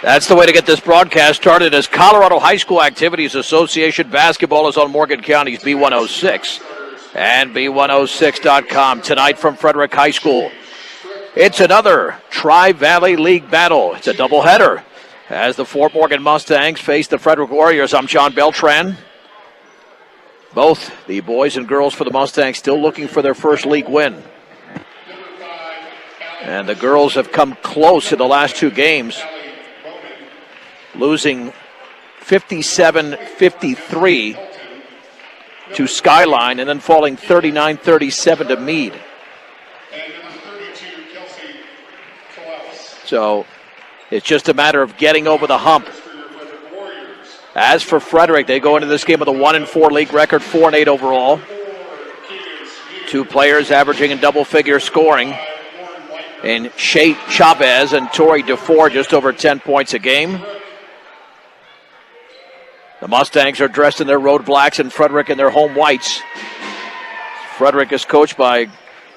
That's the way to get this broadcast started, as Colorado High School Activities Association basketball is on Morgan County's B106 and B106.com tonight from Frederick High School. It's another Tri-Valley League battle. It's a doubleheader as the Fort Morgan Mustangs face the Frederick Warriors. I'm John Beltran. Both the boys and girls for the Mustangs still looking for their first league win. And the girls have come close in the last two games, losing 57-53 to Skyline and then falling 39-37 to Meade. So it's just a matter of getting over the hump. As for Frederick, they go into this game with a 1-4 league record, 4-8 overall. Two players averaging in double-figure scoring in Shea Chavez and Tori DeFore, just over 10 points a game. The Mustangs are dressed in their road blacks and Frederick in their home whites. Frederick is coached by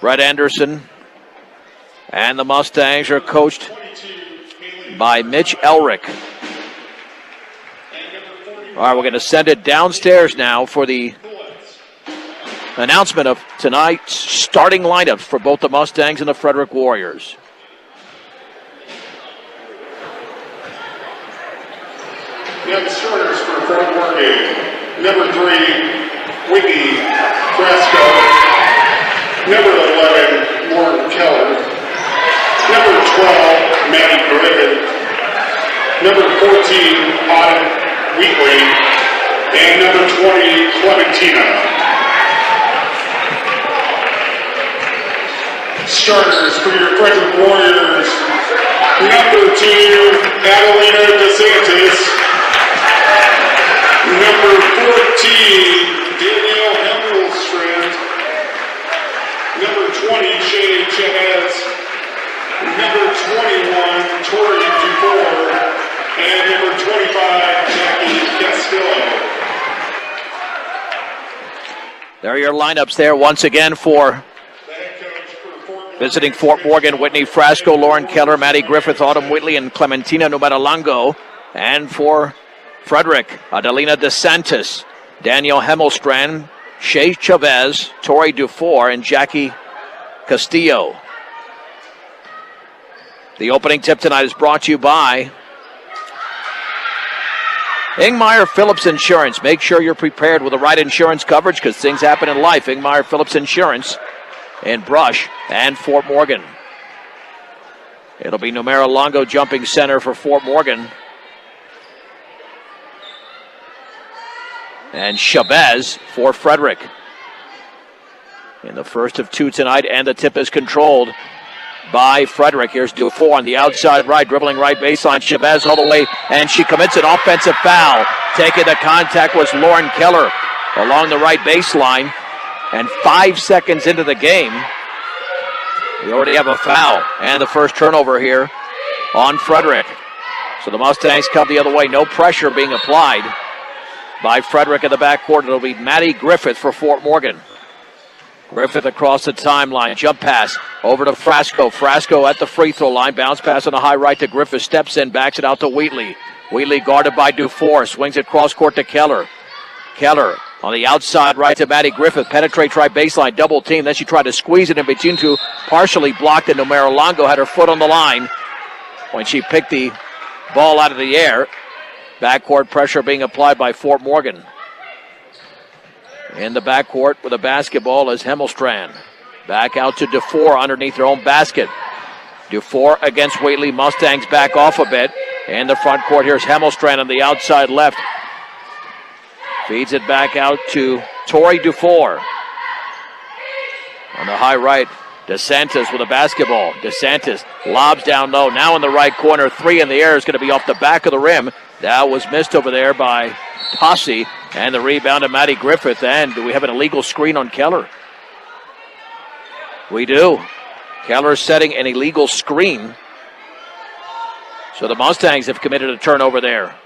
Brett Anderson, and the Mustangs are coached by Mitch Elrick. All right, we're going to send it downstairs now for the announcement of tonight's starting lineups for both the Mustangs and the Frederick Warriors. We have the starters for Frederick Morgan. Number 3, Whitney Fresco. Number 11, Lauren Keller. Number 12, Maddie Griffin. Number 14, Autumn Wheatley. And number 20, Clementina. Starters for your Frederick Warriors. Number 2, Adelina DeSantis. Number 14, Danielle Hemmelstrand. Number 20, Shea Chavez. Number 21, Tori DeFore. And number 25, Jackie Castillo. There are your lineups there once again for visiting Fort Morgan: Whitney Frasco, Lauren Keller, Maddie Griffith, Autumn Whitley, and Clementina Numatalango. And for Frederick, Adelina DeSantis, Danielle Hemmelstrand, Shea Chavez, Tori DeFore, and Jackie Castillo. The opening tip tonight is brought to you by Ingmeyer Phillips Insurance. Make sure you're prepared with the right insurance coverage, because things happen in life. Ingmeyer Phillips Insurance in Brush and Fort Morgan. It'll be Numatalango jumping center for Fort Morgan. And Chavez for Frederick. In the first of two tonight, and the tip is controlled by Frederick. Here's DeFore on the outside right, dribbling right baseline. Chavez all the way, and she commits an offensive foul. Taking the contact was Lauren Keller along the right baseline. And 5 seconds into the game, we already have a foul. And the first turnover here on Frederick. So the Mustangs come the other way. No pressure being applied by Frederick in the backcourt. It'll be Maddie Griffith for Fort Morgan. Griffith across the timeline. Jump pass over to Frasco. Frasco at the free throw line. Bounce pass on the high right to Griffith. Steps in, backs it out to Wheatley. Wheatley guarded by DeFore. Swings it cross court to Keller. Keller on the outside right to Maddie Griffith. Penetrates right baseline. Double team. Then she tried to squeeze it in between two. Partially blocked, and Numatalango had her foot on the line when she picked the ball out of the air. Backcourt pressure being applied by Fort Morgan. In the backcourt with a basketball is Hemmelstrand. Back out to DeFore underneath their own basket. DeFore against Wheatley. Mustangs back off a bit. In the front court, here's Hemmelstrand on the outside left. Feeds it back out to Tori DeFore. On the high right, DeSantis with a basketball. DeSantis lobs down low. Now in the right corner. Three in the air is going to be off the back of the rim. That was missed over there by Posse. And the rebound to Maddie Griffith. And do we have an illegal screen on Keller? We do. Keller setting an illegal screen. So the Mustangs have committed a turnover there.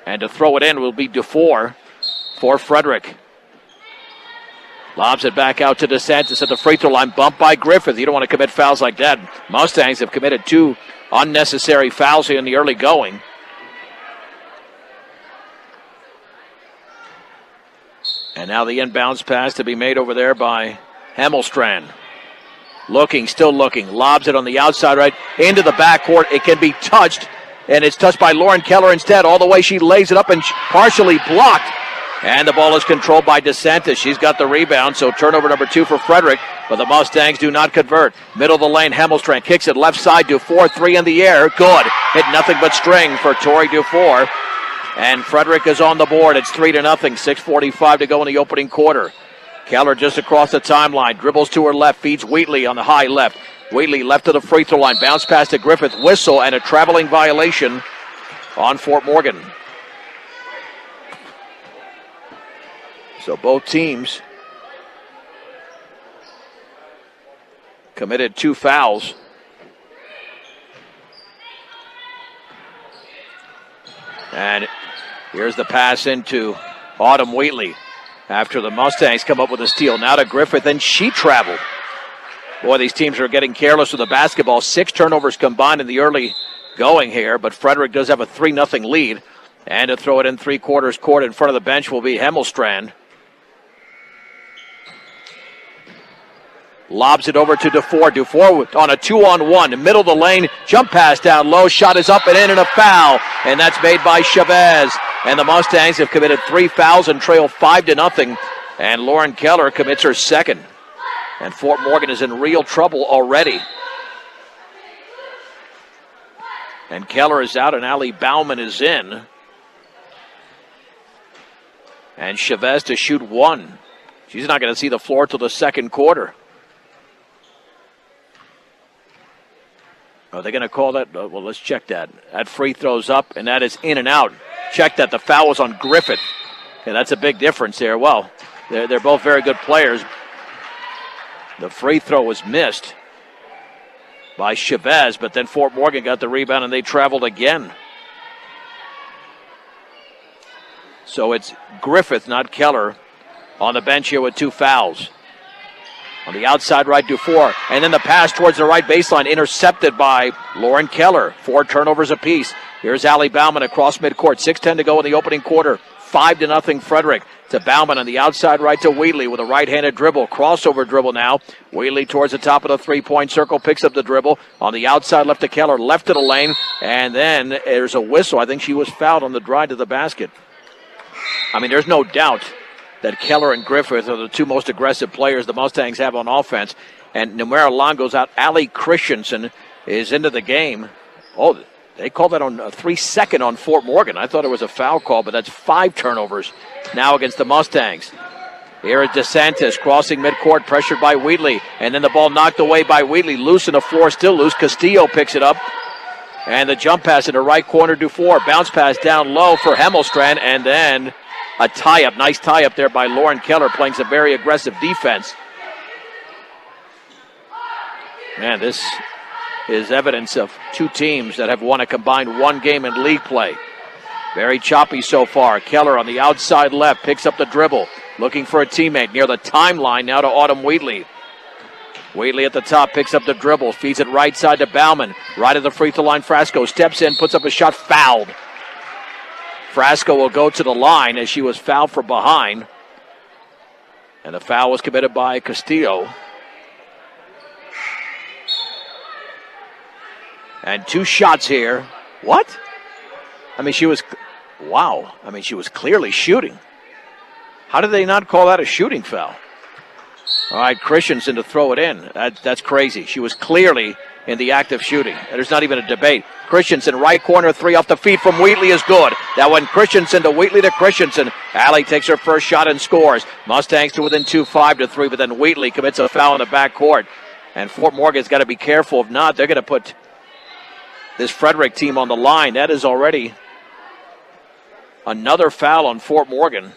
And to throw it in will be DeFore for Frederick. Lobs it back out to DeSantis at the free throw line. Bumped by Griffith. You don't want to commit fouls like that. Mustangs have committed 2 unnecessary fouls here in the early going. And now the inbounds pass to be made over there by Hemmelstrand. Still looking. Lobs it on the outside right into the backcourt. It can be touched, and it's touched by Lauren Keller instead. All the way she lays it up and partially blocked. And the ball is controlled by DeSantis. She's got the rebound, so turnover number 2 for Frederick. But the Mustangs do not convert. Middle of the lane, Hemmelstrand kicks it left side. Dufour, 3 in the air. Good. Hit nothing but string for Tori Dufour. And Frederick is on the board. It's 3-0. 6:45 to go in the opening quarter. Keller just across the timeline. Dribbles to her left. Feeds Wheatley on the high left. Wheatley left to the free throw line. Bounce pass to Griffith. Whistle and a traveling violation on Fort Morgan. So both teams committed 2 fouls. And here's the pass into Autumn Wheatley after the Mustangs come up with a steal. Now to Griffith, and she traveled. Boy, these teams are getting careless with the basketball. 6 turnovers combined in the early going here, but Frederick does have a 3-0 lead. And to throw it in 3/4 court in front of the bench will be Hemmelstrand. Lobs it over to Dufour. Dufour on a 2-on-1. Middle of the lane. Jump pass down low. Shot is up and in, and a foul. And that's made by Chavez. And the Mustangs have committed 3 fouls and trail 5-0. And Lauren Keller commits her second. And Fort Morgan is in real trouble already. And Keller is out and Allie Bauman is in. And Chavez to shoot 1. She's not going to see the floor till the second quarter. Are they going to call that? Well, let's check that. That free throw's up, and that is in and out. Check that. The foul was on Griffith. And that's a big difference there. Well, they're both very good players. The free throw was missed by Chavez, but then Fort Morgan got the rebound, and they traveled again. So it's Griffith, not Keller, on the bench here with 2 fouls. On the outside right, Dufour. And then the pass towards the right baseline, intercepted by Lauren Keller. 4 turnovers apiece. Here's Allie Bauman across midcourt. 6:10 to go in the opening quarter. 5-0 Frederick. To Bauman on the outside right to Wheatley with a right-handed dribble. Crossover dribble now. Wheatley towards the top of the three-point circle. Picks up the dribble. On the outside left to Keller. Left to the lane. And then there's a whistle. I think she was fouled on the drive to the basket. I mean, there's no doubt that Keller and Griffith are the 2 most aggressive players the Mustangs have on offense. And Numera Long goes out. Allie Christensen is into the game. Oh, they called that on a 3-second on Fort Morgan. I thought it was a foul call, but that's 5 turnovers now against the Mustangs. Here is DeSantis crossing midcourt, pressured by Wheatley. And then the ball knocked away by Wheatley. Loose in the floor, still loose. Castillo picks it up. And the jump pass in the right corner, Dufour. Bounce pass down low for Hemmelstrand. And then a tie-up, nice tie-up there by Lauren Keller, playing some very aggressive defense. Man, this is evidence of 2 teams that have won a combined 1 game in league play. Very choppy so far. Keller on the outside left, picks up the dribble, looking for a teammate near the timeline now to Autumn Wheatley. Wheatley at the top, picks up the dribble, feeds it right side to Bauman. Right at the free throw line, Frasco steps in, puts up a shot, fouled. Frasco will go to the line as she was fouled from behind. And the foul was committed by Castillo. And 2 shots here. What? I mean, she was clearly shooting. How did they not call that a shooting foul? All right, Christensen to throw it in. That's crazy. She was clearly in the act of shooting. There's not even a debate. Christensen, right corner, 3 off the feet from Wheatley is good. That went Christensen to Wheatley to Christensen. Allie takes her first shot and scores. Mustangs to within 2, 5-3, but then Wheatley commits a foul in the backcourt. And Fort Morgan's got to be careful. If not, they're going to put this Frederick team on the line. That is already another foul on Fort Morgan.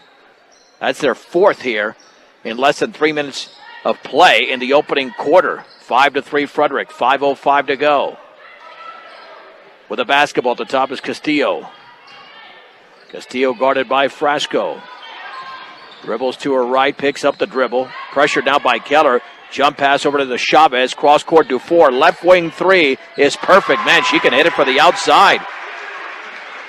That's their 4th here in less than 3 minutes of play in the opening quarter. 5-3 Frederick, 5:05 to go. With the basketball at the top is Castillo. Castillo guarded by Frasco. Dribbles to her right, picks up the dribble. Pressured now by Keller. Jump pass over to the Chavez. Cross court Dufour. Left wing three is perfect. Man, she can hit it for the outside.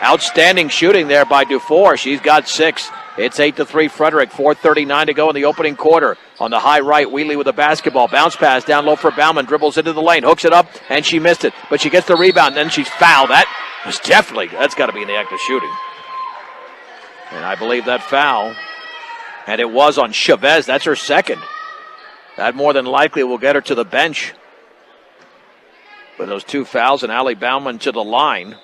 Outstanding shooting there by Dufour. She's got 6. It's 8-3 Frederick. 4:39 to go in the opening quarter. On the high right, Wheatley with the basketball. Bounce pass down low for Bauman. Dribbles into the lane. Hooks it up, and she missed it. But she gets the rebound, and then she's fouled. That's got to be in the act of shooting. And I believe that foul, and it was on Chavez. That's her second. That more than likely will get her to the bench. With those 2 fouls, and Allie Bauman to the line.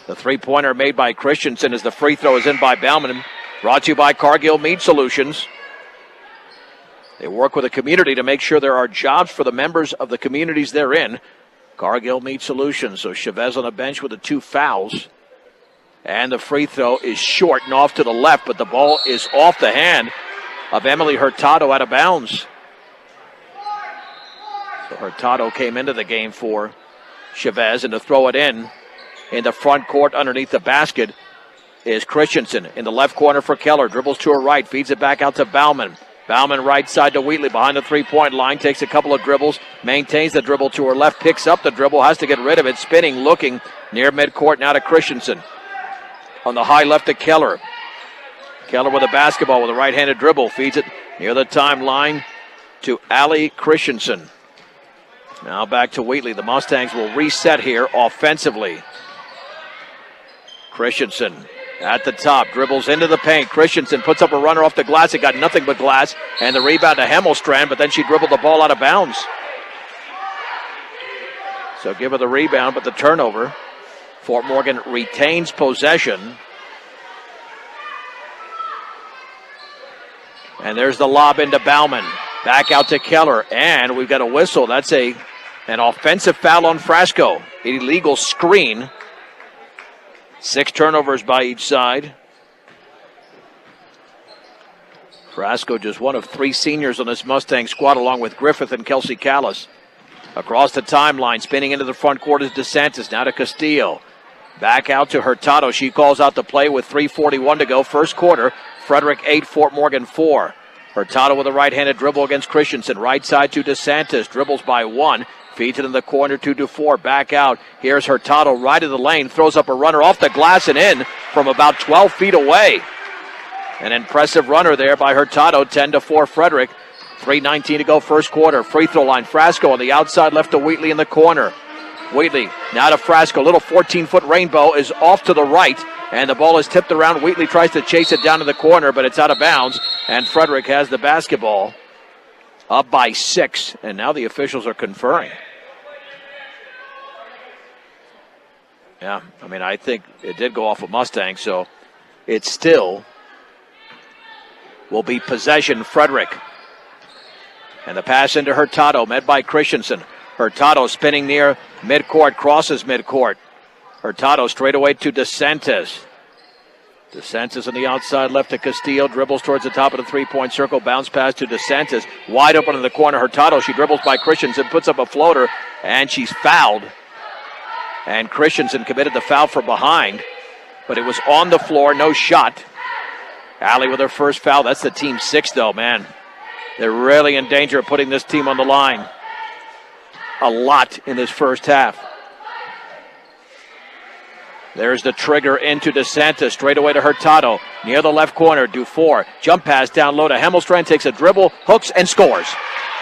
The three-pointer made by Christensen as the free throw is in by Bauman. Brought to you by Cargill Meat Solutions. They work with the community to make sure there are jobs for the members of the communities they're in. Cargill Meat Solutions. So Chavez on the bench with the 2 fouls. And the free throw is short and off to the left, but the ball is off the hand of Emily Hurtado out of bounds. So Hurtado came into the game for Chavez, and to throw it in the front court underneath the basket is Christensen. In the left corner for Keller. Dribbles to her right. Feeds it back out to Bauman. Bauman right side to Wheatley behind the three-point line. Takes a couple of dribbles. Maintains the dribble to her left. Picks up the dribble. Has to get rid of it. Spinning, looking near midcourt now to Christensen. On the high left to Keller. Keller with a basketball with a right-handed dribble. Feeds it near the timeline to Allie Christensen. Now back to Wheatley. The Mustangs will reset here offensively. Christensen at the top, dribbles into the paint. Christensen puts up a runner off the glass. It got nothing but glass. And the rebound to Hemmelstrand, but then she dribbled the ball out of bounds. So give her the rebound, but the turnover. Fort Morgan retains possession. And there's the lob into Bauman. Back out to Keller, and we've got a whistle. That's an offensive foul on Frasco. Illegal screen. 6 turnovers by each side. Frasco just one of 3 seniors on this Mustang squad, along with Griffith and Kelsey Callis. Across the timeline, spinning into the front court is DeSantis. Now to Castillo. Back out to Hurtado. She calls out the play with 3:41 to go. First quarter, Frederick 8, Fort Morgan 4. Hurtado with a right-handed dribble against Christensen. Right side to DeSantis. Dribbles by 1. Feeds it in the corner to Dufour. Back out. Here's Hurtado right of the lane. Throws up a runner off the glass and in from about 12 feet away. An impressive runner there by Hurtado. 10-4 Frederick. 3:19 to go first quarter. Free throw line. Frasco on the outside left to Wheatley in the corner. Wheatley now to Frasco. Little 14-foot rainbow is off to the right. And the ball is tipped around. Wheatley tries to chase it down to the corner, but it's out of bounds. And Frederick has the basketball. Up by 6, and now the officials are conferring. Yeah, I mean, I think it did go off of Mustang, so it still will be possession Frederick. And the pass into Hurtado, met by Christensen. Hurtado spinning near midcourt, crosses midcourt. Hurtado straight away to DeSantis. DeSantis on the outside left to Castillo. Dribbles towards the top of the three-point circle. Bounce pass to DeSantis. Wide open in the corner. Hurtado. She dribbles by Christensen. Puts up a floater. And she's fouled. And Christensen committed the foul from behind. But it was on the floor. No shot. Allie with her first foul. That's the team 6, though, man. They're really in danger of putting this team on the line. A lot in this first half. There's the trigger into DeSantis, straight away to Hurtado. Near the left corner, Dufour. Jump pass down low to Hemmelstrand, takes a dribble, hooks, and scores.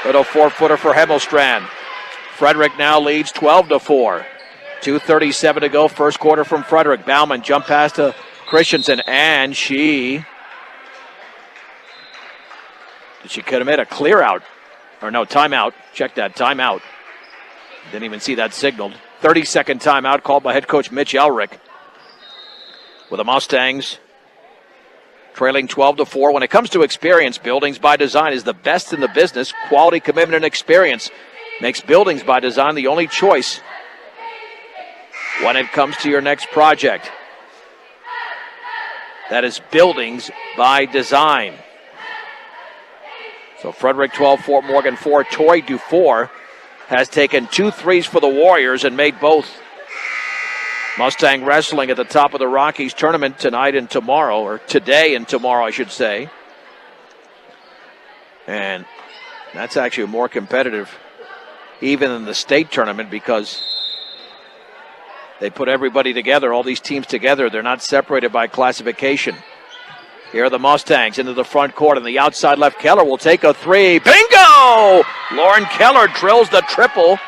Little 4-footer for Hemmelstrand. Frederick now leads 12-4. 2:37 to go, first quarter from Frederick. Bauman, jump pass to Christensen, and she could have made a clear out. Or no, timeout. Check that, timeout. Didn't even see that signaled. 30-second timeout called by head coach Mitch Elrick. With the Mustangs trailing 12-4. When it comes to experience, Buildings by Design is the best in the business. Quality, commitment, and experience makes Buildings by Design the only choice when it comes to your next project. That is Buildings by Design. So Frederick 12, Fort Morgan 4. Tori Dufour has taken 2 threes for the Warriors and made both. Mustang Wrestling at the top of the Rockies tournament tonight and tomorrow, or today and tomorrow, I should say. And that's actually more competitive even than the state tournament because they put everybody together, all these teams together. They're not separated by classification. Here are the Mustangs into the front court on the outside left. Keller will take a three. Bingo! Lauren Keller drills the triple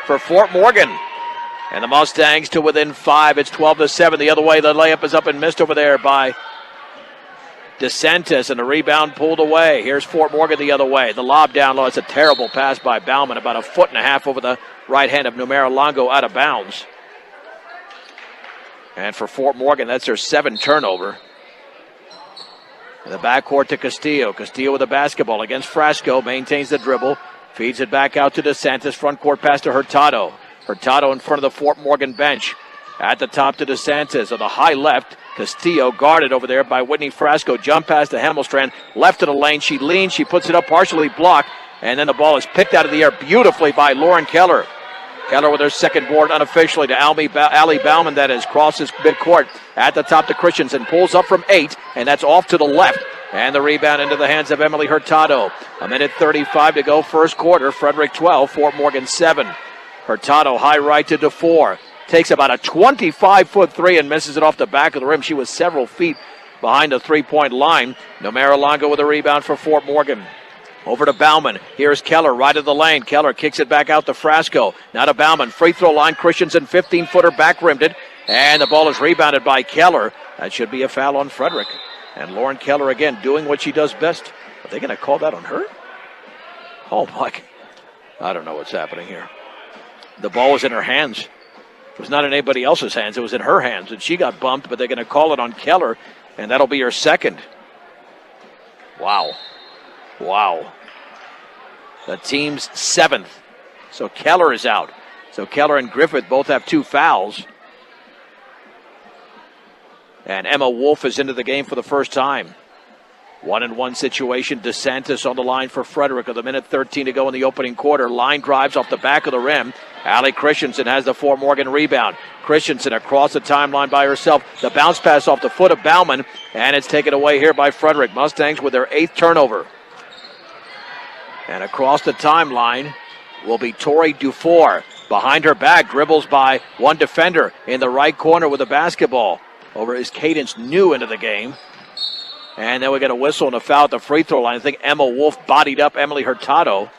for Fort Morgan. And the Mustangs to within 5. It's 12-7. The other way, the layup is up and missed over there by DeSantis, and the rebound pulled away. Here's Fort Morgan the other way. The lob down low. It's a terrible pass by Bauman, about 1.5 feet over the right hand of Numera Longo, out of bounds. And for Fort Morgan, that's their 7th turnover. In the backcourt to Castillo. Castillo with the basketball against Frasco. Maintains the dribble. Feeds it back out to DeSantis. Front court pass to Hurtado. Hurtado in front of the Fort Morgan bench. At the top to DeSantis on the high left. Castillo guarded over there by Whitney Frasco. Jump pass to Himmelstrand. Left of the lane. She leans. She puts it up, partially blocked. And then the ball is picked out of the air beautifully by Lauren Keller. Keller with her second board unofficially to Ali Bauman, that is, crosses midcourt. At the top to Christensen. Pulls up from 8, and that's off to the left. And the rebound into the hands of Emily Hurtado. 1:35 to go, first quarter. Frederick 12, Fort Morgan 7. Hurtado high right to DeFore. Takes about a 25-foot three and misses it off the back of the rim. She was several feet behind the three-point line. Numera Longo with a rebound for Fort Morgan. Over to Bauman. Here's Keller, right of the lane. Keller kicks it back out to Frasco. Now to Bauman. Free throw line. Christensen, 15-footer, back-rimmed it. And the ball is rebounded by Keller. That should be a foul on Frederick. And Lauren Keller, again, doing what she does best. Are they going to call that on her? Oh, my. I don't know what's happening here. The ball was in her hands. It was not in anybody else's hands. It was in her hands, and she got bumped, but they're going to call it on Keller, and that'll be her second. Wow. Wow. The team's 7th. So Keller is out. So Keller and Griffith both have 2 fouls. And Emma Wolf is into the game for the first time. 1-and-1 situation. DeSantis on the line for Frederick with 1:13 to go in the opening quarter. Line drives off the back of the rim. Allie Christensen has the Fort Morgan rebound. Christensen across the timeline by herself. The bounce pass off the foot of Bauman, and it's taken away here by Frederick. Mustangs with their 8th turnover. And across the timeline will be Tori Dufour. Behind her back, dribbles by one defender in the right corner with the basketball. Over is Cadence New into the game. And then we get a whistle and a foul at the free throw line. I think Emma Wolf bodied up Emily Hurtado.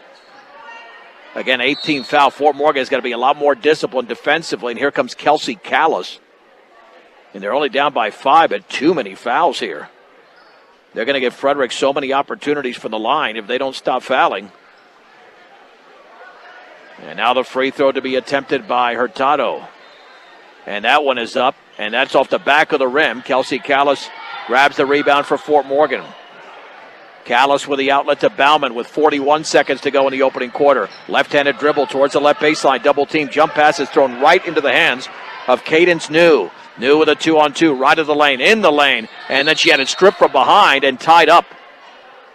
Again, 18th foul. Fort Morgan has got to be a lot more disciplined defensively. And here comes Kelsey Callis. And they're only down by 5, but too many fouls here. They're going to give Frederick so many opportunities from the line if they don't stop fouling. And now the free throw to be attempted by Hurtado. And that one is up, and that's off the back of the rim. Kelsey Callis grabs the rebound for Fort Morgan. Callis with the outlet to Bauman with 41 seconds to go in the opening quarter. Left-handed dribble towards the left baseline. Double team jump pass is thrown right into the hands of Cadence New. New with a 2-on-2 right of the lane, in the lane. And then she had it stripped from behind and tied up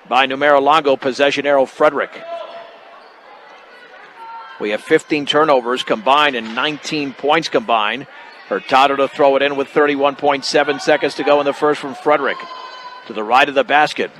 by Numera Longo. Possession arrow Frederick. We have 15 turnovers combined and 19 points combined. Hurtado to throw it in with 31.7 seconds to go in the first from Frederick. To the right of the basket.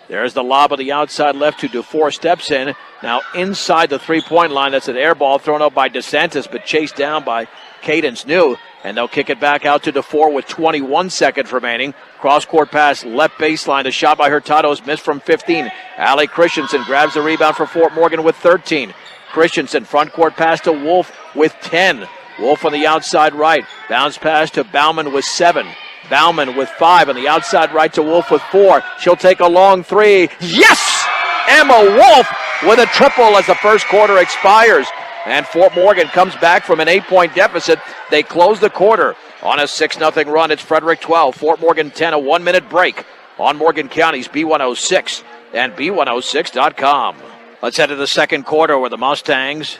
There's the lob on the outside left to Dufour, steps in. Now inside the three-point line. That's an air ball thrown up by DeSantis, but chased down by Cadence New. And they'll kick it back out to Dufour with 21 seconds remaining. Cross-court pass, left baseline. The shot by Hurtado is missed from 15. Allie Christensen grabs the rebound for Fort Morgan with 13. Christensen, front court pass to Wolf with 10. Wolf on the outside right. Bounce pass to Bauman with 7. Bauman with 5 on the outside right to Wolf with 4. She'll take a long three. Yes! Emma Wolf with a triple as the first quarter expires. And Fort Morgan comes back from an 8-point deficit. They close the quarter on a 6-0 run. It's Frederick 12, Fort Morgan 10, a 1-minute break on Morgan County's B106 and B106.com. Let's head to the second quarter where the Mustangs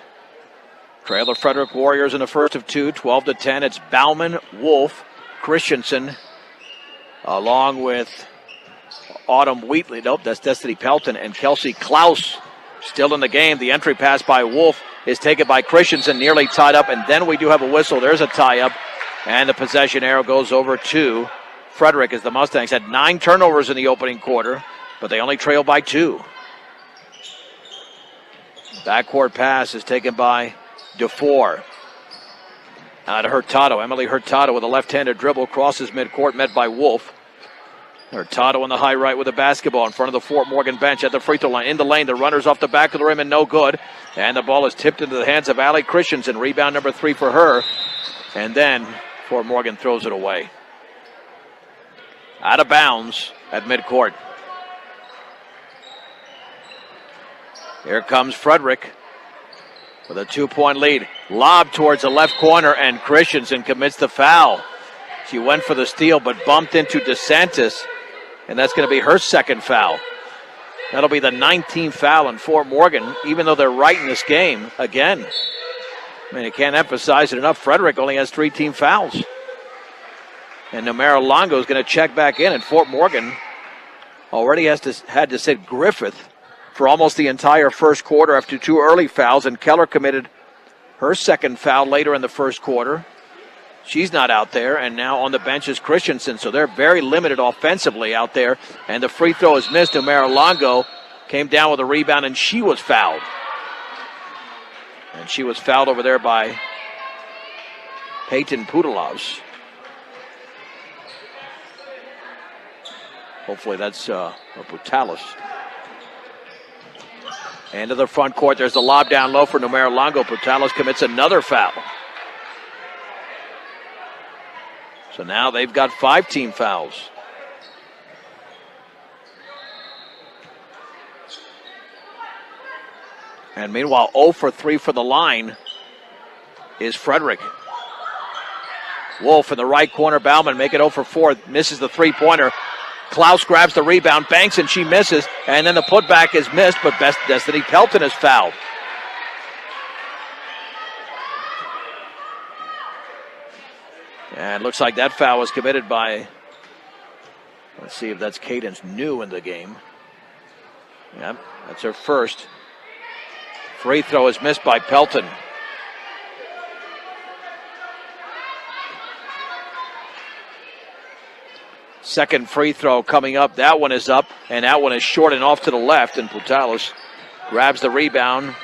trail the Frederick Warriors in the first of 2, 12-10. It's Bauman, Wolf, Christensen, along with Autumn Wheatley. Nope, that's Destiny Pelton and Kelsey Klaus still in the game. The entry pass by Wolf is taken by Christensen, nearly tied up, and then we do have a whistle. There's a tie-up And the possession arrow goes over to Frederick as the Mustangs had 9 turnovers in the opening quarter, but they only trailed by 2. Backcourt pass is taken by DeFore. Now to Hurtado. Emily Hurtado with a left-handed dribble crosses midcourt, met by Wolf. Hurtado in the high right with the basketball in front of the Fort Morgan bench at the free throw line. In the lane, the runner's off the back of the rim and no good. And the ball is tipped into the hands of Allie Christensen. Rebound number 3 for her. And then Fort Morgan throws it away. Out of bounds at midcourt. Here comes Frederick with a 2-point lead. Lob towards the left corner, and Christensen commits the foul. She went for the steal, but bumped into DeSantis, and that's going to be her second foul. That'll be the 19th foul in Fort Morgan, even though they're right in this game again. I mean, you can't emphasize it enough. Frederick only has 3 team fouls. And Numera Longo is going to check back in, and Fort Morgan already had to sit Griffith for almost the entire first quarter after 2 early fouls, and Keller committed her second foul later in the first quarter. She's not out there, and now on the bench is Christensen, so they're very limited offensively out there, and the free throw is missed. Numera Longo came down with a rebound, and she was fouled. And she was fouled over there by Peyton Pudalovs. Hopefully that's Putalis. And to the front court, there's the lob down low for Numera Longo. Putalis commits another foul. So now they've got 5 team fouls. And meanwhile, 0 for 3 for the line is Frederick. Wolf in the right corner. Bauman make it 0 for 4. Misses the 3-pointer. Klaus grabs the rebound, banks, and she misses. And then the putback is missed, but Destiny Pelton is fouled. And it looks like that foul was committed by, let's see if that's Cadence New in the game. Yep, that's her first. Free throw is missed by Pelton. Second free throw coming up. That one is up, and that one is short and off to the left, and Putalis grabs the rebound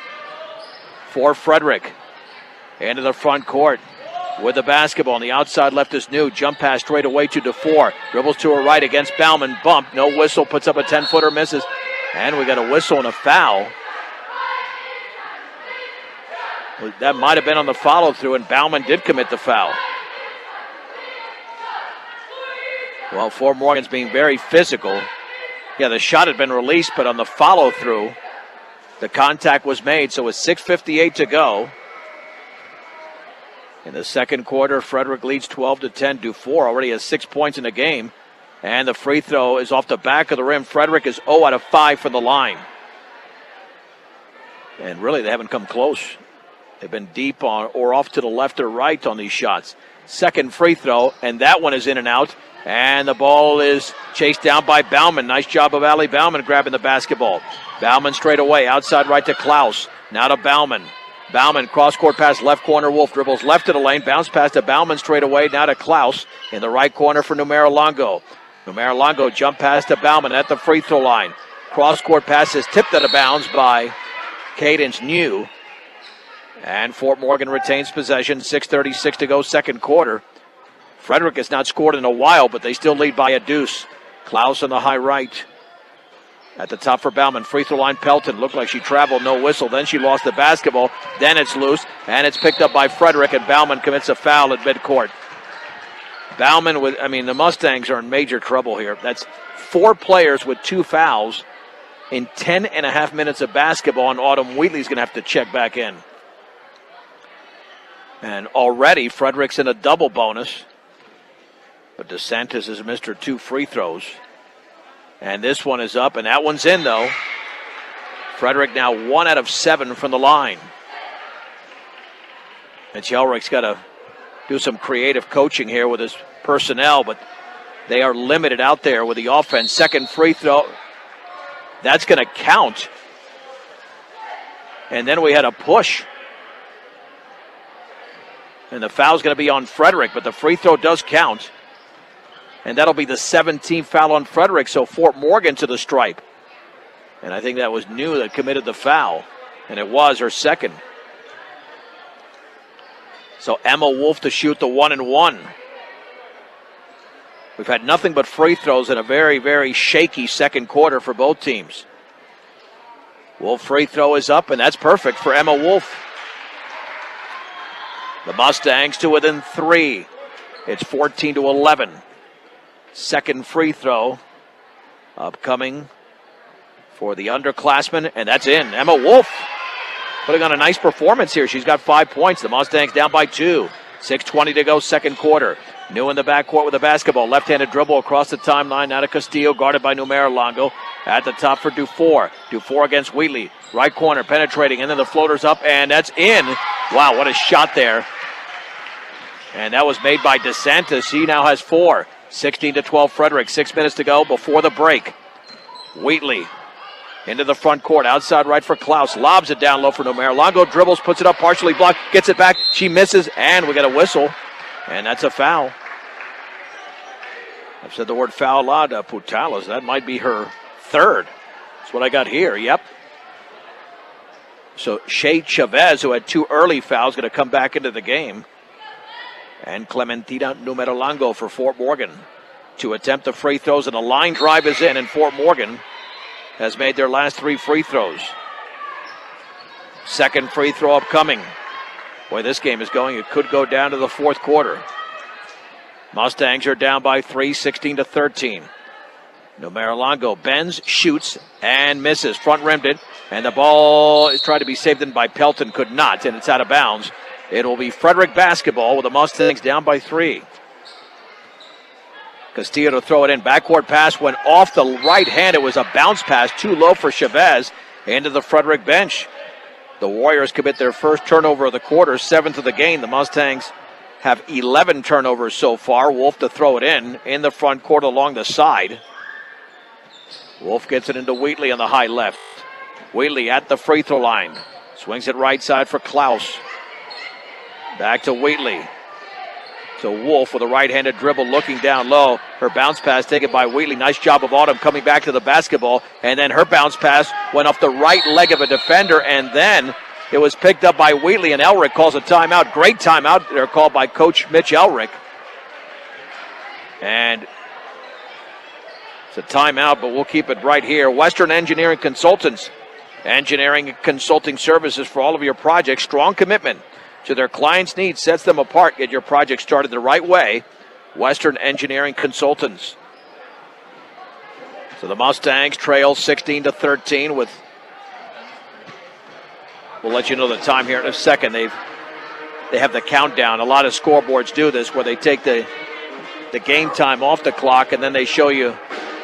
for Frederick. Into the front court with the basketball. On the outside left is New. Jump pass straight away to DeFore. Dribbles to her right against Bauman. Bump. No whistle. Puts up a 10-footer. Misses. And we got a whistle and a foul. That might have been on the follow-through, and Bauman did commit the foul. Well, Fort Morgan's being very physical. Yeah, the shot had been released, but on the follow-through, the contact was made, so with 6:58 to go. In the second quarter, Frederick leads 12-10. DuFour already has 6 points in the game, and the free throw is off the back of the rim. Frederick is 0 out of 5 from the line. And really, they haven't come close. They've been deep on or off to the left or right on these shots. Second free throw, and that one is in and out. And the ball is chased down by Bauman. Nice job of Allie Bauman grabbing the basketball. Bauman straight away, outside right to Klaus. Now to Bauman. Bauman, cross-court pass, left corner. Wolf dribbles left to the lane. Bounce pass to Bauman straight away. Now to Klaus in the right corner for Numera Longo. Numera Longo jump pass to Bauman at the free throw line. Cross-court pass is tipped out of bounds by Cadence New. And Fort Morgan retains possession. 6:36 to go, second quarter. Frederick has not scored in a while, but they still lead by a deuce. Klaus on the high right. At the top for Bauman. Free throw line, Pelton. Looked like she traveled, no whistle. Then she lost the basketball. Then it's loose, and it's picked up by Frederick, and Bauman commits a foul at midcourt. Bauman the Mustangs are in major trouble here. That's 4 players with 2 fouls in 10.5 minutes of basketball, and Autumn Wheatley's going to have to check back in. And already Frederick's in a double bonus. But DeSantis has missed her 2 free throws. And this one is up, and that one's in, though. Frederick now 1 out of 7 from the line. And Chelrick's got to do some creative coaching here with his personnel, but they are limited out there with the offense. Second free throw. That's going to count. And then we had a push. And the foul's going to be on Frederick, but the free throw does count. And that'll be the 17th foul on Frederick, so Fort Morgan to the stripe. And I think that was New that committed the foul, and it was her second. So Emma Wolf to shoot the 1-and-1. We've had nothing but free throws in a very, very shaky second quarter for both teams. Wolf free throw is up, and that's perfect for Emma Wolf. The Mustangs to within 3. It's 14-11. Second free throw upcoming for the underclassmen, and that's in. Emma Wolf putting on a nice performance here. She's got 5 points. The Mustangs down by 2. 6:20 to go, second quarter. New in the backcourt with the basketball. Left-handed dribble across the timeline. Now to Castillo, guarded by Numera Longo. At the top for Dufour. Dufour against Wheatley. Right corner, penetrating, and then the floater's up, and that's in. Wow, what a shot there. And that was made by DeSantis. He now has 4. 16-12 Frederick. 6 minutes to go before the break. Wheatley into the front court. Outside right for Klaus. Lobs it down low for Numera. Longo dribbles, puts it up, partially blocked, gets it back. She misses, and we got a whistle. And that's a foul. I've said the word foul a lot. Putalas, that might be her third. That's what I got here, yep. So Shea Chavez, who had 2 early fouls, going to come back into the game. And Clementina Numera Longo for Fort Morgan to attempt the free throws, and the line drive is in, and Fort Morgan has made their last 3 free throws. Second free throw upcoming. Boy, this game is going. It could go down to the fourth quarter. Mustangs are down by 3, 16-13. Numera Longo bends, shoots, and misses. Front rimmed it, and the ball is trying to be saved in by Pelton. Could not, and it's out of bounds. It will be Frederick basketball with the Mustangs down by 3. Castillo to throw it in. Backcourt pass went off the right hand. It was a bounce pass, too low for Chavez, into the Frederick bench. The Warriors commit their first turnover of the quarter, 7th of the game. The Mustangs have 11 turnovers so far. Wolf to throw it in the front court along the side. Wolf gets it into Wheatley on the high left. Wheatley at the free throw line. Swings it right side for Klaus. Back to Wheatley. To Wolf with a right-handed dribble looking down low. Her bounce pass taken by Wheatley. Nice job of Autumn coming back to the basketball. And then her bounce pass went off the right leg of a defender. And then it was picked up by Wheatley, and Elrick calls a timeout. Great timeout there called by Coach Mitch Elrick. And it's a timeout, but we'll keep it right here. Western Engineering Consultants. Engineering and consulting services for all of your projects. Strong commitment to their clients' needs sets them apart. Get your project started the right way. Western Engineering Consultants. So the Mustangs trail 16-13 with, we'll let you know the time here in a second. They have the countdown. A lot of scoreboards do this where they take the game time off the clock and then they show you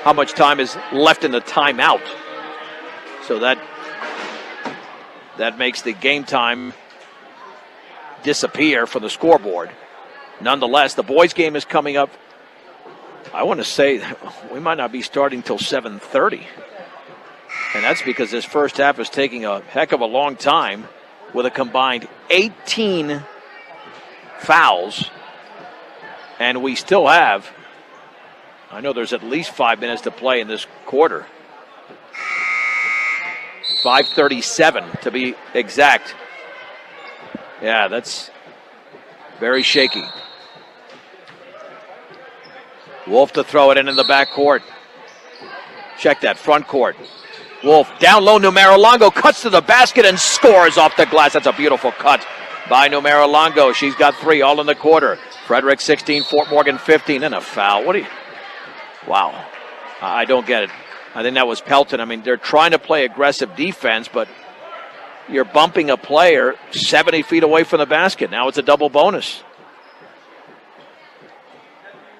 how much time is left in the timeout. So that makes the game time disappear from the scoreboard. Nonetheless, the boys' game is coming up. I want to say we might not be starting till 7:30. And that's because this first half is taking a heck of a long time with a combined 18 fouls. And we still have, I know there's at least 5 minutes to play in this quarter. 5:37 to be exact. Yeah, that's very shaky. Wolf to throw it in the backcourt. Check that front court. Wolf down low. Numera Longo cuts to the basket and scores off the glass. That's a beautiful cut by Numera Longo. She's got 3 all in the quarter. Frederick 16, Fort Morgan 15, and a foul. Wow. I don't get it. I think that was Pelton. I mean, they're trying to play aggressive defense, but you're bumping a player 70 feet away from the basket. Now it's a double bonus.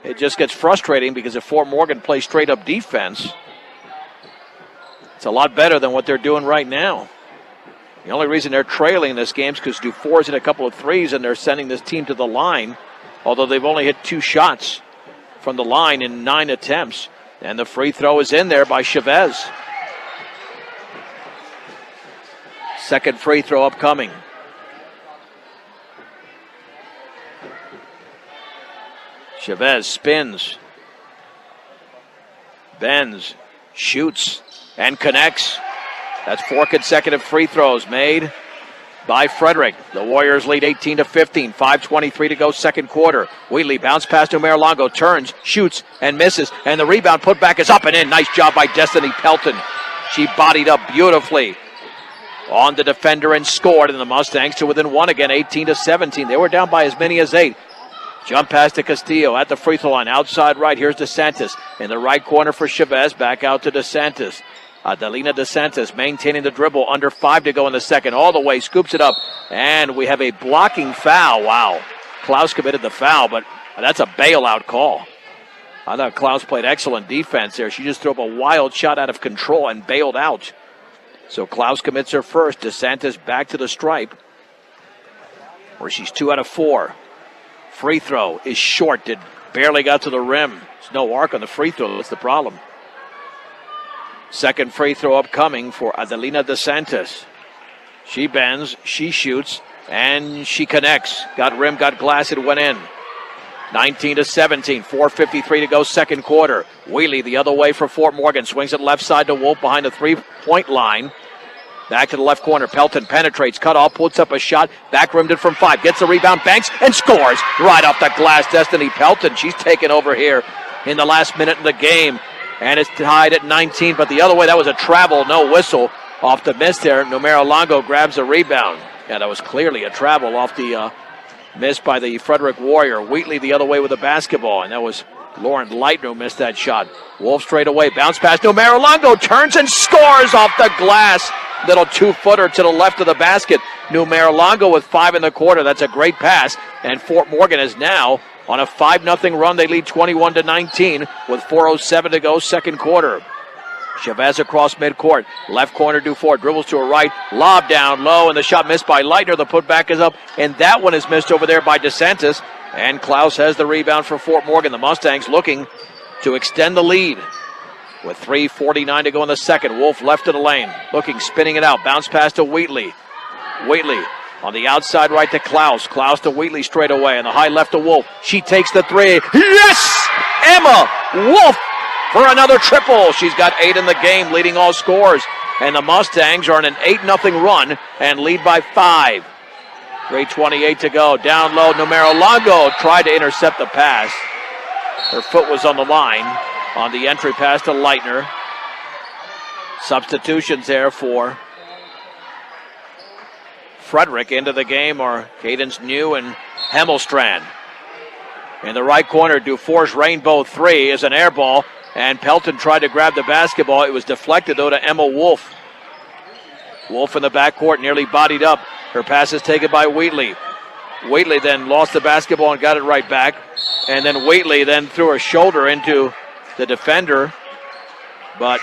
It just gets frustrating because if Fort Morgan plays straight up defense, it's a lot better than what they're doing right now. The only reason they're trailing this game is because Dufour's hit a couple of threes and they're sending this team to the line, although they've only hit 2 shots from the line in 9 attempts. And the free throw is in there by Chavez. Second free throw upcoming. Chavez spins, bends, shoots, and connects. That's 4 consecutive free throws made by Frederick. The Warriors lead 18-15, 5:23 to go, second quarter. Wheatley bounce pass to Marilongo, turns, shoots, and misses, and the rebound put back is up and in. Nice job by Destiny Pelton. She bodied up beautifully on the defender and scored, and the Mustangs to within 1 again, 18-17. They were down by as many as 8. Jump pass to Castillo at the free throw line, outside right. Here's DeSantis in the right corner for Chavez. Back out to DeSantis. Adelina DeSantis maintaining the dribble. Under 5 to go in the second. All the way, scoops it up, and we have a blocking foul. Wow. Klaus committed the foul, but that's a bailout call. I thought Klaus played excellent defense there. She just threw up a wild shot out of control and bailed out. So Klaus commits her first. DeSantis back to the stripe, where she's 2 out of 4. Free throw is short. Barely got to the rim. There's no arc on the free throw. That's the problem. Second free throw upcoming for Adelina DeSantis. She bends, she shoots, and she connects. Got rim, got glass, it went in. 19-17, 4:53 to go, second quarter. Wheatley the other way for Fort Morgan. Swings it left side to Wolf behind the three-point line. Back to the left corner. Pelton penetrates, cut off, puts up a shot. Back rimmed it from 5. Gets the rebound, banks, and scores right off the glass. Destiny Pelton, she's taken over here in the last minute of the game. And it's tied at 19, but the other way, that was a travel, no whistle off the miss there. Numero Longo grabs a rebound. Yeah, that was clearly a travel off the miss by the Frederick Warrior. Wheatley the other way with the basketball, and that was Lauren Leitner who missed that shot. Wolf straight away, bounce pass. Numero Longo turns and scores off the glass. Little 2-footer to the left of the basket. Numero Longo with 5 in the quarter. That's a great pass, and Fort Morgan is now on a 5-0 run. They lead 21-19 with 4:07 to go, second quarter. Chavez across midcourt. Left corner, Dufour dribbles to her right. Lob down low, and the shot missed by Leitner. The putback is up, and that one is missed over there by DeSantis. And Klaus has the rebound for Fort Morgan. The Mustangs looking to extend the lead with 3:49 to go in the second. Wolf left of the lane. Looking, spinning it out. Bounce pass to Wheatley. Wheatley on the outside right to Klaus. Klaus to Wheatley straight away. And the high left to Wolf. She takes the 3. Yes! Emma Wolf for another triple. She's got 8 in the game, leading all scores. And the Mustangs are on an 8-0 run and lead by 5. 3:28 to go. Down low, Numero Longo tried to intercept the pass. Her foot was on the line on the entry pass to Leitner. Substitutions there for Frederick. Into the game are Cadence New and Hemmelstrand. In the right corner, Dufour's Rainbow 3 is an air ball, and Pelton tried to grab the basketball. It was deflected, though, to Emma Wolf. Wolf in the backcourt, nearly bodied up. Her pass is taken by Wheatley. Wheatley then lost the basketball and got it right back. And then Wheatley then threw her shoulder into the defender. But,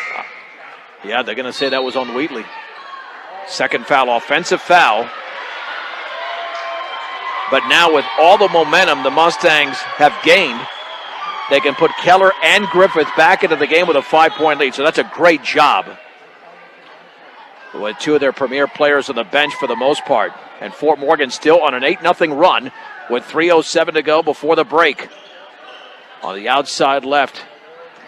yeah, they're going to say that was on Wheatley. Second foul, offensive foul. But now with all the momentum the Mustangs have gained, they can put Keller and Griffith back into the game with a 5-point lead. So that's a great job. With 2 of their premier players on the bench for the most part. And Fort Morgan still on an 8-0 run with 3:07 to go before the break. On the outside left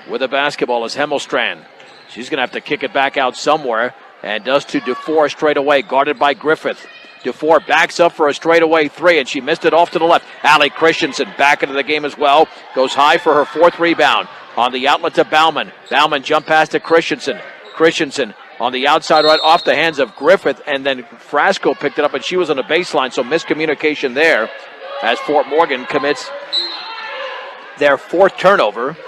with the basketball is Hemmelstrand. She's going to have to kick it back out somewhere. And does to Dufour straight away, guarded by Griffith. Dufour backs up for a straightaway 3, and she missed it off to the left. Allie Christensen back into the game as well. Goes high for her 4th rebound. On the outlet to Bauman. Bauman jump pass to Christensen. Christensen on the outside right off the hands of Griffith, and then Frasco picked it up, and she was on the baseline, so miscommunication there as Fort Morgan commits their 4th turnover.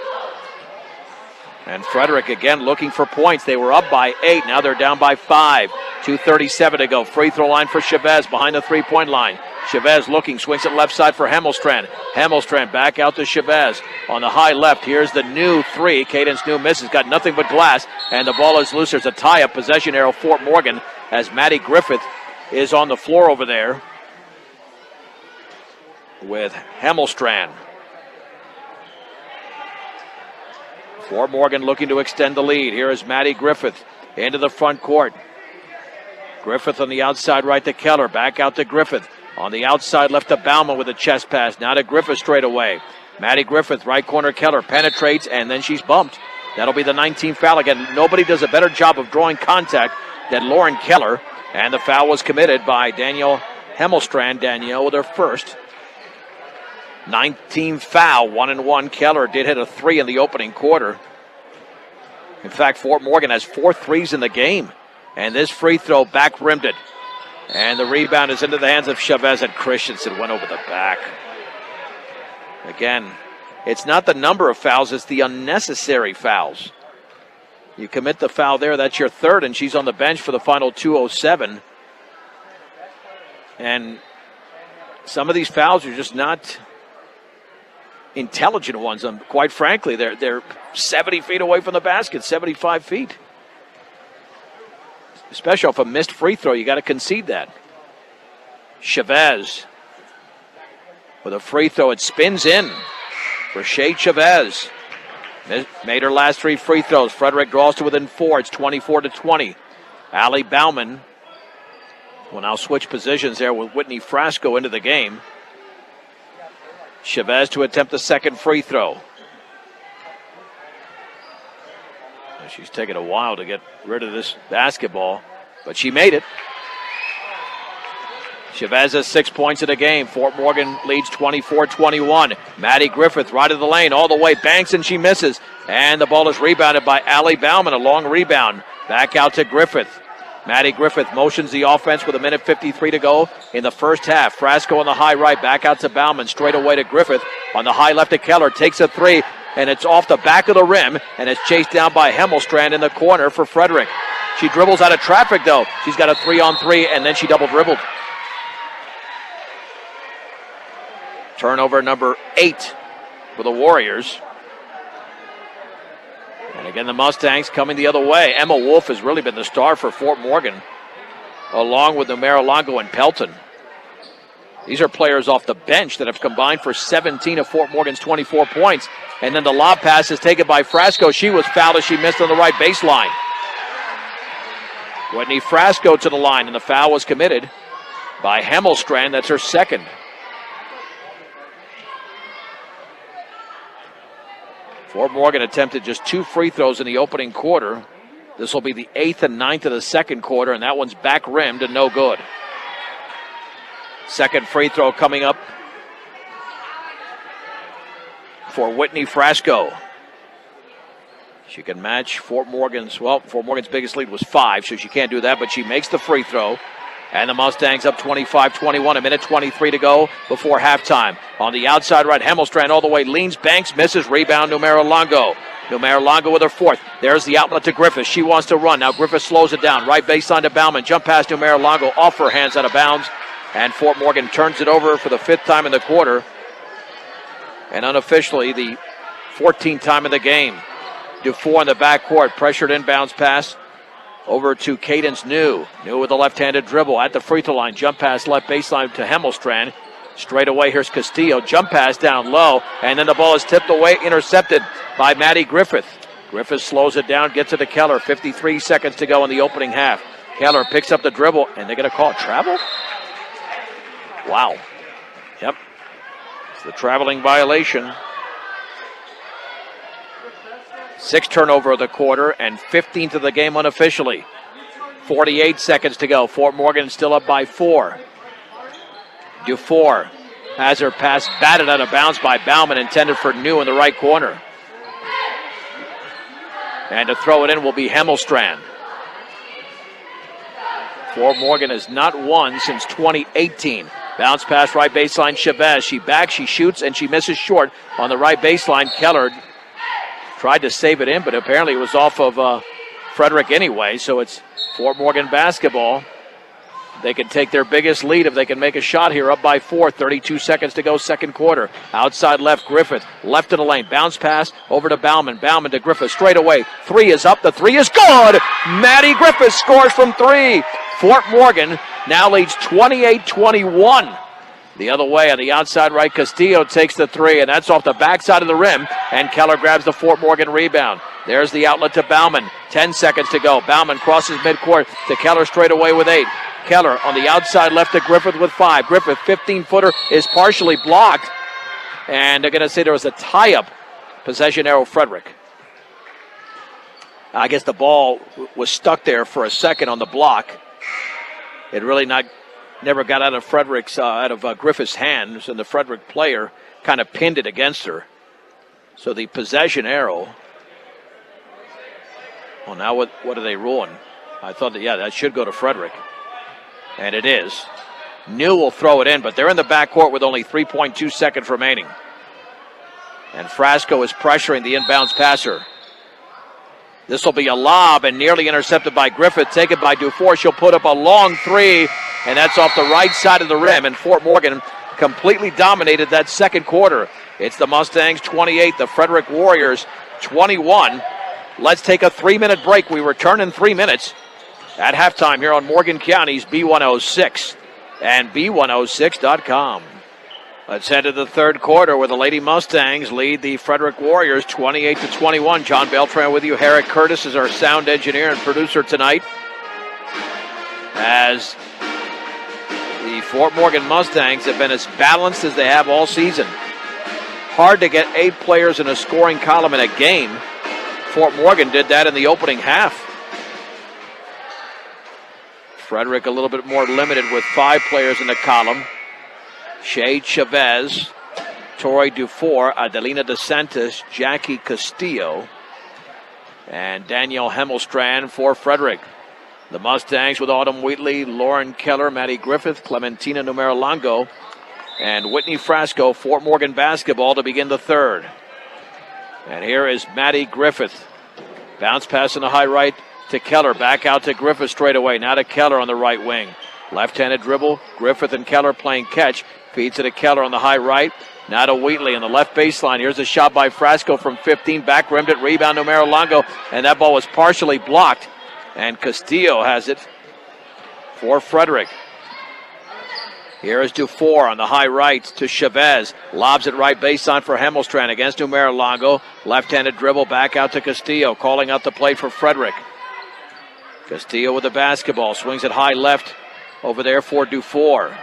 And Frederick again looking for points. They were up by 8. Now they're down by 5. 2:37 to go. Free throw line for Chavez behind the 3-point line. Chavez looking, swings it left side for Hemmelstrand. Hemmelstrand back out to Chavez. On the high left, here's the New 3. Cadence New misses, got nothing but glass. And the ball is loose. There's a tie-up possession arrow Fort Morgan as Maddie Griffith is on the floor over there with Hemmelstrand. Fort Morgan looking to extend the lead. Here is Maddie Griffith into the front court. Griffith on the outside right to Keller. Back out to Griffith. On the outside left to Bauman with a chest pass. Now to Griffith straight away. Maddie Griffith, right corner, Keller penetrates, and then she's bumped. That'll be the 19th foul. Again, nobody does a better job of drawing contact than Lauren Keller. And the foul was committed by Danielle Hemmelstrand. Danielle with her first. 19th foul, 1-1. Keller did hit a 3 in the opening quarter. In fact, Fort Morgan has 4 threes in the game. And this free throw back rimmed it. And the rebound is into the hands of Chavez, and Christensen went over the back. Again, it's not the number of fouls, it's the unnecessary fouls. You commit the foul there, that's your third, and she's on the bench for the final 2:07. And some of these fouls are just not intelligent ones. Quite frankly, they're 70 feet away from the basket, 75 feet. Especially off a missed free throw, you got to concede that. Chavez with a free throw, it spins in for Shea Chavez. Made her last 3 free throws. Frederick draws to within 4. It's 24-20. Allie Bauman will now switch positions there with Whitney Frasco into the game. Chavez to attempt the second free throw. She's taken a while to get rid of this basketball, but she made it. Chavez has 6 points in the game. Fort Morgan leads 24-21. Maddie Griffith right of the lane, all the way, banks, and she misses. And the ball is rebounded by Allie Bauman, a long rebound. Back out to Griffith. Maddie Griffith motions the offense with 1:53 to go in the first half. Frasco on the high right, back out to Bauman, straight away to Griffith. On the high left to Keller, takes a 3, and it's off the back of the rim, and it's chased down by Hemmelstrand in the corner for Frederick. She dribbles out of traffic, though. She's got a 3-on-3, and then she double dribbled. Turnover number 8 for the Warriors. And again, the Mustangs coming the other way. Emma Wolf has really been the star for Fort Morgan, along with Numera Longo and Pelton. These are players off the bench that have combined for 17 of Fort Morgan's 24 points. And then the lob pass is taken by Frasco. She was fouled as she missed on the right baseline. Whitney Frasco to the line, and the foul was committed by Hemmelstrand. That's her second. Fort Morgan attempted just 2 free throws in the opening quarter. This will be the 8th and 9th of the second quarter, and that one's back rimmed and no good. Second free throw coming up for Whitney Frasco. She can match Fort Morgan's biggest lead was 5, so she can't do that, but she makes the free throw. And the Mustangs up 25-21, 1:23 to go before halftime. On the outside right, Hemmelstrand all the way, leans, banks, misses, rebound, Numera Longo. Numera Longo with her 4th. There's the outlet to Griffith. She wants to run. Now Griffith slows it down. Right baseline to Bauman. Jump past Numera Longo, off her hands, out of bounds. And Fort Morgan turns it over for the 5th time in the quarter. And unofficially, the 14th time in the game. Dufour in the backcourt, pressured inbounds pass over to Cadence New. New with a left-handed dribble at the free throw line. Jump pass left baseline to Hemmelstrand. Straight away, here's Castillo. Jump pass down low, and then the ball is tipped away, intercepted by Maddie Griffith. Griffith slows it down, gets it to Keller. 53 seconds to go in the opening half. Keller picks up the dribble, and they're going to call it travel? Wow. Yep. It's the traveling violation. 6th turnover of the quarter and 15th of the game unofficially. 48 seconds to go. Fort Morgan still up by 4. Dufour has her pass batted out of bounds by Bauman, intended for New in the right corner. And to throw it in will be Hemmelstrand. Fort Morgan has not won since 2018. Bounce pass right baseline, Chavez. She backs, she shoots, and she misses short on the right baseline. Keller tried to save it in, but apparently it was off of Frederick anyway, so it's Fort Morgan basketball. They can take their biggest lead if they can make a shot here, up by 4. 32 seconds to go, second quarter. Outside left, Griffith, left of the lane. Bounce pass over to Bauman. Bauman to Griffith, straight away. 3 is up, the 3 is good! Maddie Griffith scores from 3. Fort Morgan now leads 28-21. The other way on the outside right, Castillo takes the 3, and that's off the backside of the rim, and Keller grabs the Fort Morgan rebound. There's the outlet to Bauman. 10 seconds to go. Bauman crosses midcourt to Keller straight away with 8. Keller on the outside left to Griffith with 5. Griffith, 15-footer, is partially blocked. And they're going to say there was a tie-up. Possession arrow, Frederick. I guess the ball was stuck there for a second on the block. It really never got out of Griffith's hands, and the Frederick player kind of pinned it against her. So the possession arrow. Well, now what are they ruling? I thought that should go to Frederick. And it is. New will throw it in, but they're in the backcourt with only 3.2 seconds remaining. And Frasco is pressuring the inbounds passer. This will be a lob and nearly intercepted by Griffith. Taken by Dufour. She'll put up a long three, and that's off the right side of the rim. And Fort Morgan completely dominated that second quarter. It's the Mustangs 28, the Frederick Warriors 21. Let's take a 3-minute break. We return in 3 minutes at halftime here on Morgan County's B106 and B106.com. Let's head to the third quarter where the Lady Mustangs lead the Frederick Warriors 28-21. John Beltran with you. Herrick Curtis is our sound engineer and producer tonight. As the Fort Morgan Mustangs have been as balanced as they have all season. Hard to get 8 players in a scoring column in a game. Fort Morgan did that in the opening half. Frederick a little bit more limited with 5 players in the column. Shade Chavez, Tori Dufour, Adelina DeSantis, Jackie Castillo, and Danielle Hemmelstrand for Frederick. The Mustangs with Autumn Wheatley, Lauren Keller, Maddie Griffith, Clementina Numerolongo, and Whitney Frasco. Fort Morgan basketball to begin the third. And here is Maddie Griffith. Bounce pass in the high right to Keller. Back out to Griffith straight away. Now to Keller on the right wing. Left-handed dribble. Griffith and Keller playing catch. Feeds it to Keller on the high right. Now to Wheatley on the left baseline. Here's a shot by Frasco from 15. Back rimmed it. Rebound Numerolongo. And that ball was partially blocked. And Castillo has it for Frederick. Here is Dufour on the high right to Chavez. Lobs it right baseline for Hemmelstrand against Numerolongo. Left-handed dribble back out to Castillo. Calling out the play for Frederick. Castillo with the basketball. Swings it high left over there for Dufour.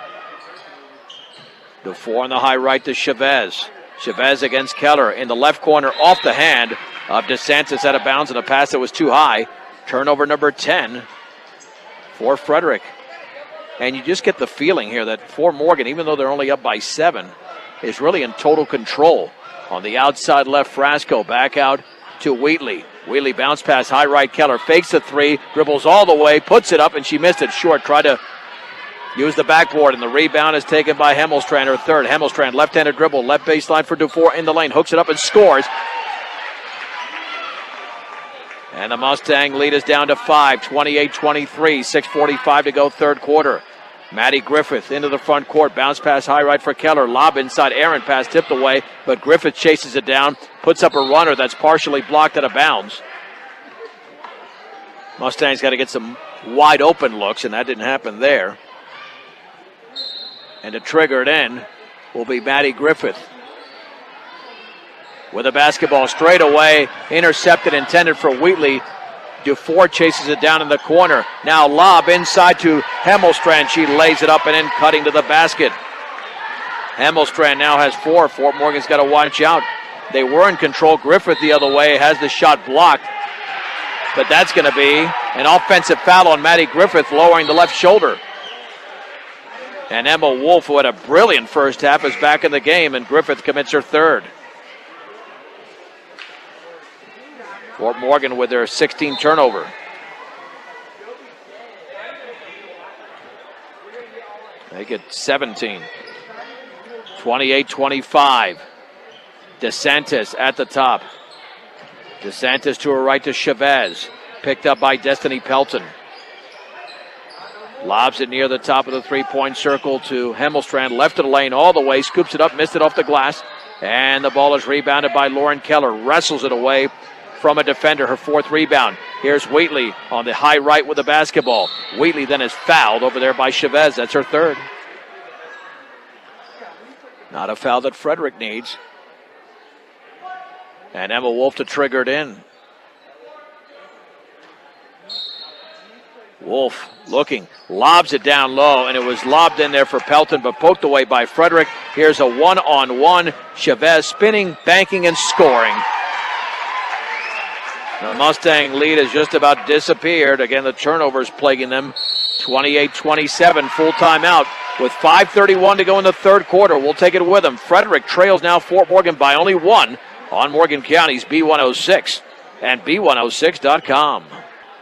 Dufour on the high right to Chavez. Chavez against Keller in the left corner off the hand of DeSantis out of bounds, and a pass that was too high. Turnover number 10 for Frederick. And you just get the feeling here that Fort Morgan, even though they're only up by 7, is really in total control. On the outside left, Frasco back out to Wheatley. Wheatley bounce pass, high right, Keller fakes the three, dribbles all the way, puts it up, and she missed it short. Tried to use the backboard, and the rebound is taken by Hemmelstrand, her third. Hemmelstrand, left-handed dribble, left baseline for Dufour in the lane, hooks it up and scores. And the Mustang lead is down to 5, 28-23, 6:45 to go, third quarter. Maddie Griffith into the front court, bounce pass high right for Keller, lob inside, errant pass tipped away, but Griffith chases it down, puts up a runner that's partially blocked out of bounds. Mustangs got to get some wide open looks, and that didn't happen there. And to trigger it in will be Maddie Griffith. With a basketball straight away, intercepted, intended for Wheatley. Dufour chases it down in the corner. Now lob inside to Hemmelstrand. She lays it up and in, cutting to the basket. Hemmelstrand now has 4. Fort Morgan's got to watch out. They were in control. Griffith the other way has the shot blocked. But that's going to be an offensive foul on Maddie Griffith, lowering the left shoulder. And Emma Wolf, who had a brilliant first half, is back in the game, and Griffith commits her third. Fort Morgan with their 16th turnover. They get 17. 28-25. DeSantis at the top. DeSantis to her right to Chavez. Picked up by Destiny Pelton. Lobs it near the top of the three-point circle to Hemmelstrand. Left of the lane all the way. Scoops it up, missed it off the glass. And the ball is rebounded by Lauren Keller. Wrestles it away from a defender, her 4th rebound. Here's Wheatley on the high right with the basketball. Wheatley then is fouled over there by Chavez. That's her 3rd. Not a foul that Frederick needs. And Emma Wolf to trigger it in. Wolf looking, lobs it down low, and it was lobbed in there for Pelton, but poked away by Frederick. Here's a one-on-one. Chavez spinning, banking, and scoring. The Mustang lead has just about disappeared. Again, the turnovers plaguing them. 28-27, full timeout with 5:31 to go in the third quarter. We'll take it with them. Frederick trails now Fort Morgan by only one on Morgan County's B106 and B106.com.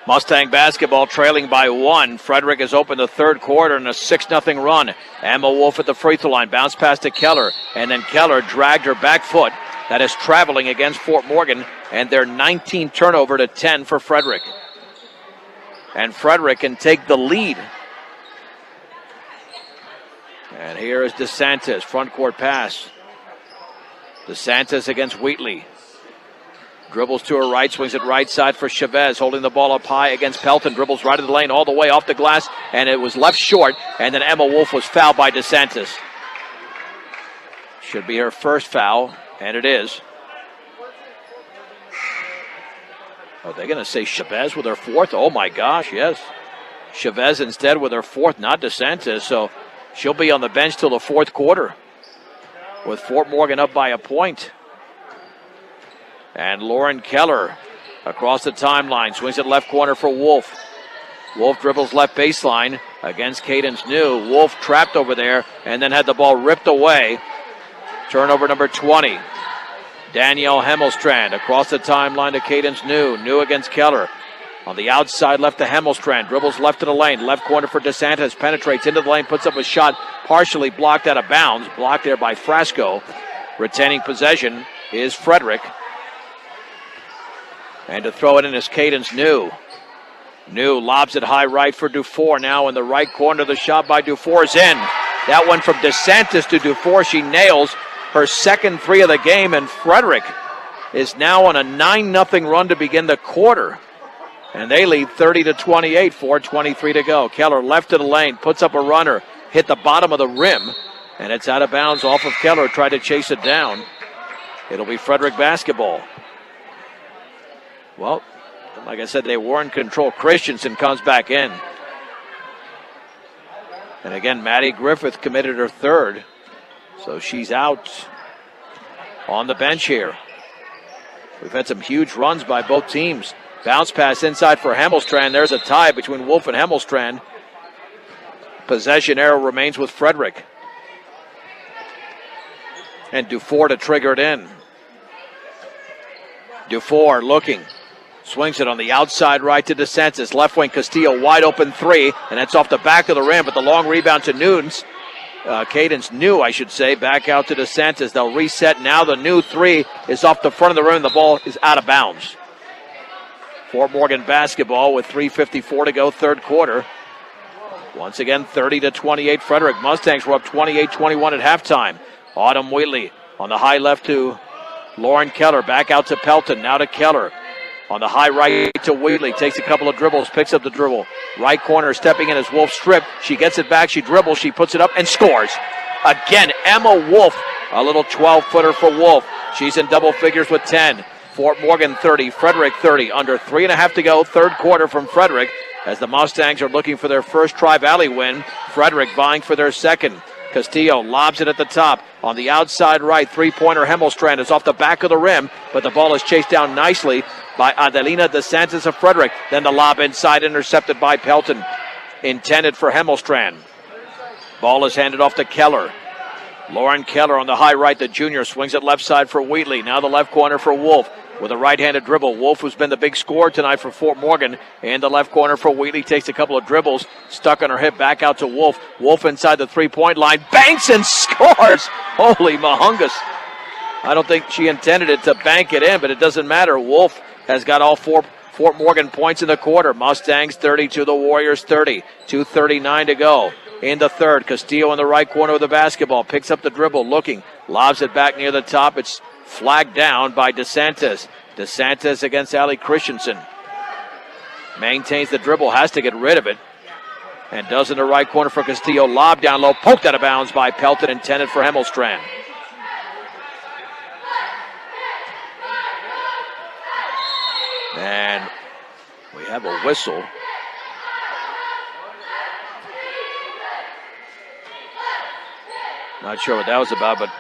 Mustang basketball trailing by one. Frederick has opened the third quarter in a 6-0 run. Emma Wolf at the free throw line. Bounce pass to Keller. And then Keller dragged her back foot. That is traveling against Fort Morgan. And they're 19 turnover to 10 for Frederick. And Frederick can take the lead. And here is DeSantis. Front court pass. DeSantis against Wheatley. Dribbles to her right, swings it right side for Chavez, holding the ball up high against Pelton. Dribbles right of the lane, all the way off the glass, and it was left short, and then Emma Wolf was fouled by DeSantis. Should be her first foul, and it is. Are they going to say Chavez with her fourth? Oh my gosh, yes. Chavez instead with her fourth, not DeSantis, so she'll be on the bench till the fourth quarter with Fort Morgan up by a point. And Lauren Keller across the timeline, swings it left corner for Wolf. Wolf dribbles left baseline against Cadence New. Wolf trapped over there and then had the ball ripped away. Turnover number 20. Danielle Hemmelstrand across the timeline to Cadence New. New against Keller. On the outside left to Hemmelstrand. Dribbles left to the lane. Left corner for DeSantis. Penetrates into the lane. Puts up a shot partially blocked out of bounds. Blocked there by Frasco. Retaining possession is Frederick. And to throw it in is Cadence New. New lobs it high right for Dufour. Now in the right corner, the shot by Dufour is in. That one from DeSantis to Dufour. She nails her second three of the game, and Frederick is now on a 9-0 run to begin the quarter. And they lead 30-28, 4:23 to go. Keller left to the lane, puts up a runner, hit the bottom of the rim, and it's out of bounds off of Keller. Tried to chase it down. It'll be Frederick basketball. Well, like I said, they were in control. Christensen comes back in. And again, Maddie Griffith committed her third. So she's out on the bench here. We've had some huge runs by both teams. Bounce pass inside for Hemmelstrand. There's a tie between Wolf and Hemmelstrand. Possession arrow remains with Frederick. And Dufour to trigger it in. Dufour looking. Swings it on the outside right to DeSantis. Left wing Castillo, wide open three. And that's off the back of the rim, but the long rebound to Nunes. Cadence New, I should say. Back out to DeSantis. They'll reset. Now the New three is off the front of the rim. The ball is out of bounds. Fort Morgan basketball with 3:54 to go, third quarter. Once again, 30-28. Frederick Mustangs were up 28-21 at halftime. Autumn Wheatley on the high left to Lauren Keller. Back out to Pelton. Now to Keller. On the high right to Wheatley. Takes a couple of dribbles. Picks up the dribble. Right corner stepping in as Wolf strip. She gets it back. She dribbles. She puts it up and scores. Again, Emma Wolf. A little 12-footer for Wolf. She's in double figures with 10. Fort Morgan 30. Frederick 30. Under 3.5 to go. Third quarter from Frederick as the Mustangs are looking for their first Tri-Valley win. Frederick vying for their second. Castillo lobs it at the top. On the outside right, three-pointer Hemmelstrand is off the back of the rim, but the ball is chased down nicely by Adelina DeSantis of Frederick. Then the lob inside, intercepted by Pelton. Intended for Hemmelstrand. Ball is handed off to Keller. Lauren Keller on the high right, the junior, swings it left side for Wheatley. Now the left corner for Wolf with a right-handed dribble. Wolf, who's been the big scorer tonight for Fort Morgan, in the left corner for Wheatley, takes a couple of dribbles, stuck on her hip, back out to Wolf. Wolf inside the three-point line, banks and scores! Holy mahungus. I don't think she intended it to bank it in, but it doesn't matter. Wolf has got all four Fort Morgan points in the quarter. Mustangs 32, the Warriors 30. 2:39 to go. In the third, Castillo in the right corner of the basketball. Picks up the dribble, looking. Lobs it back near the top. It's flagged down by DeSantis. DeSantis against Allie Christensen. Maintains the dribble, has to get rid of it. And does in the right corner for Castillo. Lob down low, poked out of bounds by Pelton, intended for Hemmelstrand. And we have a whistle. Not sure what that was about, but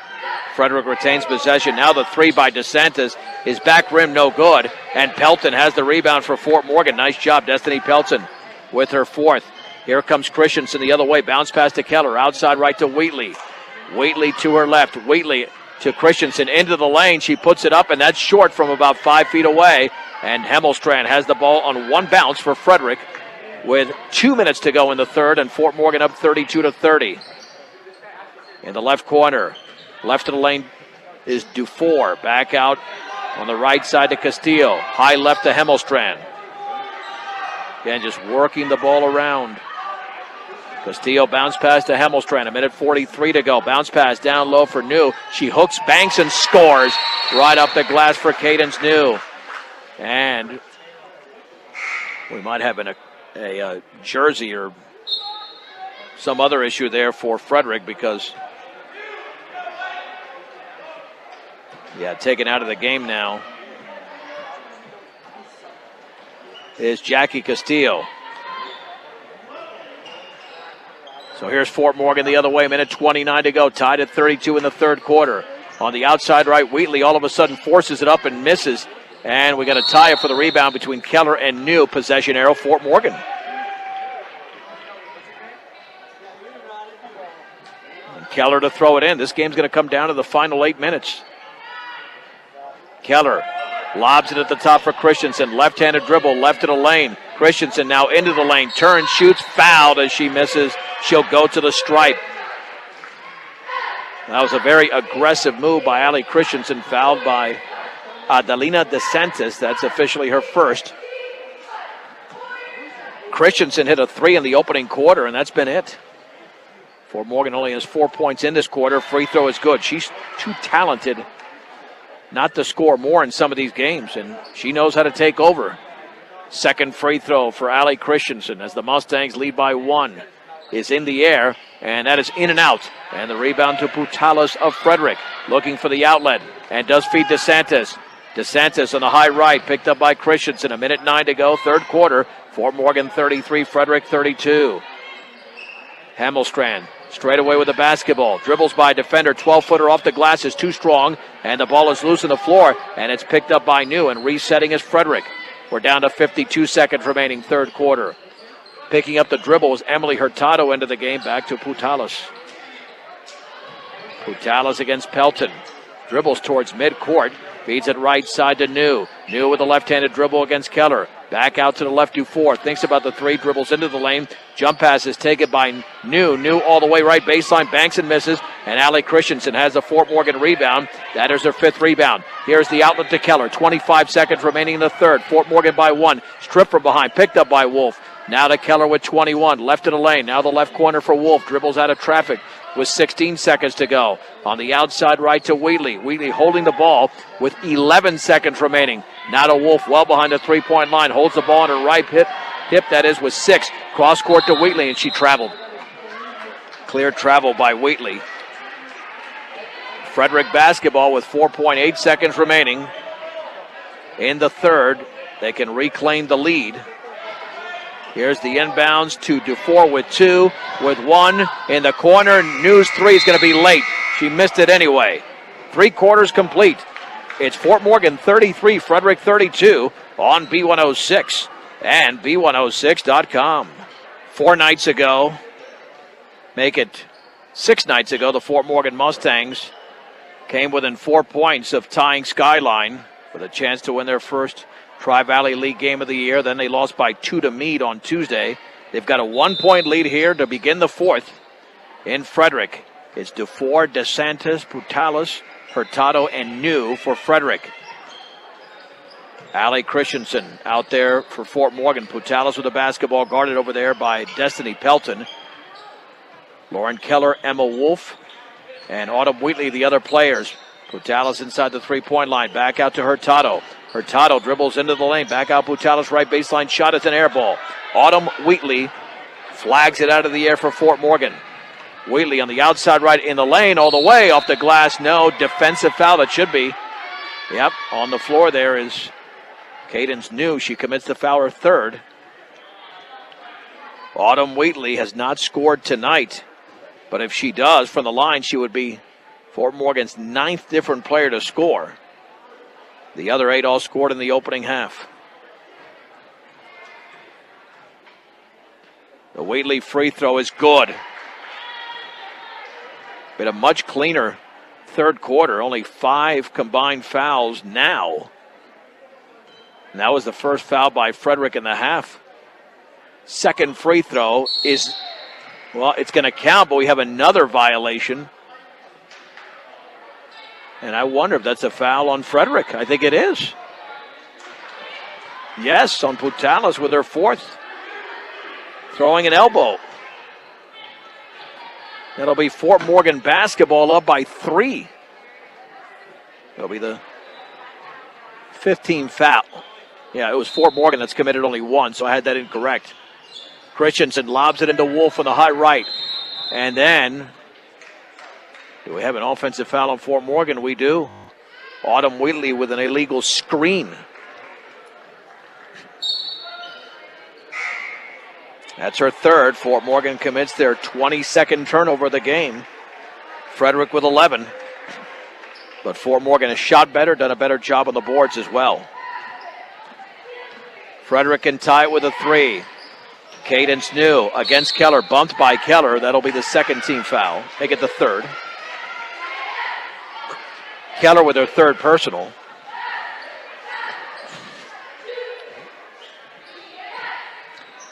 Frederick retains possession. Now the three by DeSantis. His back rim no good. And Pelton has the rebound for Fort Morgan. Nice job, Destiny Pelton with her fourth. Here comes Christensen the other way. Bounce pass to Keller. Outside right to Wheatley. Wheatley to her left. Wheatley to Christensen into the lane. She puts it up, and that's short from about 5 feet away. And Hemmelstrand has the ball on one bounce for Frederick with 2 minutes to go in the third, and Fort Morgan up 32-30. In the left corner, left of the lane is Dufour. Back out on the right side to Castillo. High left to Hemmelstrand. Again, just working the ball around. Castillo bounce pass to Hemmelstrand. 1:43 to go. Bounce pass down low for New. She hooks, banks, and scores right up the glass for Cadence New. And we might have a jersey or some other issue there for Frederick because, taken out of the game now is Jackie Castillo. So here's Fort Morgan the other way, 1:29 to go, tied at 32 in the third quarter. On the outside right, Wheatley all of a sudden forces it up and misses. And we got a tie up for the rebound between Keller and New. Possession arrow, Fort Morgan. And Keller to throw it in. This game's going to come down to the final 8 minutes. Keller lobs it at the top for Christensen. Left-handed dribble, left of the lane. Christensen now into the lane. Turns, shoots, fouled as she misses. She'll go to the stripe. That was a very aggressive move by Allie Christensen, fouled by Adelina DeSantis. That's officially her first. Christensen hit a three in the opening quarter, and that's been it. Fort Morgan only has 4 points in this quarter. Free throw is good. She's too talented not to score more in some of these games, and she knows how to take over. Second free throw for Allie Christensen as the Mustangs lead by 1. Is in the air, and that is in and out. And the rebound to Putalas of Frederick, looking for the outlet, and does feed DeSantis. DeSantis on the high right, picked up by Christensen. 1:09 to go, third quarter. Fort Morgan 33, Frederick 32. Hemmelstrand straight away with the basketball. Dribbles by defender, 12-footer off the glass is too strong, and the ball is loose on the floor, and it's picked up by New, and resetting is Frederick. We're down to 52 seconds remaining, third quarter. Picking up the dribble was Emily Hurtado into the game, back to Putalas. Putalas against Pelton. Dribbles towards midcourt, feeds it right side to New. New with a left-handed dribble against Keller. Back out to the left, Dufour. Thinks about the three, dribbles into the lane. Jump pass is taken by New. New all the way right baseline, banks and misses. And Allie Christensen has a Fort Morgan rebound. That is her fifth rebound. Here's the outlet to Keller. 25 seconds remaining in the third. Fort Morgan by 1. Stripped from behind, picked up by Wolf. Now to Keller with 21. Left of the lane. Now the left corner for Wolf. Dribbles out of traffic with 16 seconds to go. On the outside right to Wheatley. Wheatley holding the ball with 11 seconds remaining. Now to Wolf, well behind the three-point line. Holds the ball on her right hip, that is, with 6. Cross court to Wheatley, and she traveled. Clear travel by Wheatley. Frederick basketball with 4.8 seconds remaining in the third. They can reclaim the lead. Here's the inbounds to Dufour with 2, with 1 in the corner. New's 3 is going to be late. She missed it anyway. 3 quarters complete. It's Fort Morgan 33, Frederick 32 on B106 and B106.com. 4 nights ago, make it 6 nights ago, the Fort Morgan Mustangs came within 4 points of tying Skyline with a chance to win their first Tri-Valley League game of the year. Then they lost by 2 to Meade on Tuesday. They've got a 1-point lead here to begin the fourth in Frederick. It's Dufour, DeSantis, Putalas, Hurtado, and New for Frederick. Allie Christensen out there for Fort Morgan. Putalas with the basketball, guarded over there by Destiny Pelton. Lauren Keller, Emma Wolf, and Autumn Wheatley, the other players. Putalas inside the three-point line. Back out to Hurtado. Hurtado dribbles into the lane. Back out Putalas, right baseline shot. It's an air ball. Autumn Wheatley flags it out of the air for Fort Morgan. Wheatley on the outside right in the lane, all the way off the glass. No, defensive foul. That should be. Yep, on the floor there is Cadence New. She commits the foul, her third. Autumn Wheatley has not scored tonight. But if she does, from the line, she would be Fort Morgan's 9th different player to score. The other 8 all scored in the opening half. The Wheatley free throw is good. Been a much cleaner third quarter. Only 5 combined fouls now. And that was the first foul by Frederick in the half. Second free throw is, well, it's going to count, but we have another violation. And I wonder if that's a foul on Frederick. I think it is. Yes, on Putalis with her 4th. Throwing an elbow. That'll be Fort Morgan basketball up by 3. That'll be the 15th foul. Yeah, it was Fort Morgan that's committed only 1, so I had that incorrect. Christensen lobs it into Wolf on the high right. And then, do we have an offensive foul on Fort Morgan? We do. Autumn Wheatley with an illegal screen. That's her 3rd. Fort Morgan commits their 22nd turnover of the game. Frederick with 11. But Fort Morgan has shot better, done a better job on the boards as well. Frederick can tie it with a 3. Cadence New against Keller, bumped by Keller. That'll be the 2nd team foul. Make it the 3rd. Keller with her 3rd personal.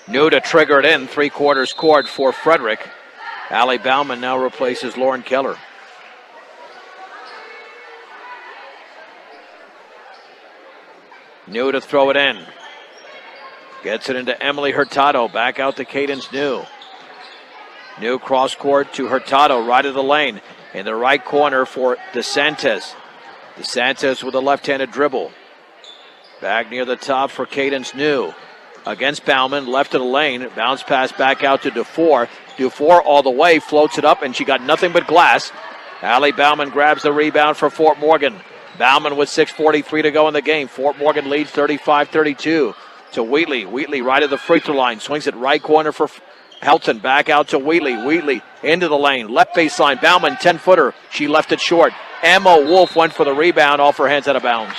New to trigger it in. 3/4 court for Frederick. Allie Bauman now replaces Lauren Keller. New to throw it in. Gets it into Emily Hurtado. Back out to Cadence New. New cross court to Hurtado. Right of the lane. In the right corner for DeSantis. DeSantis with a left-handed dribble. Back near the top for Cadence New. Against Bauman, left of the lane. Bounce pass back out to Dufour. Dufour all the way, floats it up, and she got nothing but glass. Allie Bauman grabs the rebound for Fort Morgan. Bauman with 6:43 to go in the game. Fort Morgan leads 35-32 to Wheatley. Wheatley right at the free throw line. Swings it right corner for Helton. Back out to Wheatley. Wheatley into the lane. Left baseline. Bauman, 10-footer. She left it short. Emma Wolf went for the rebound. Off her hands, out of bounds.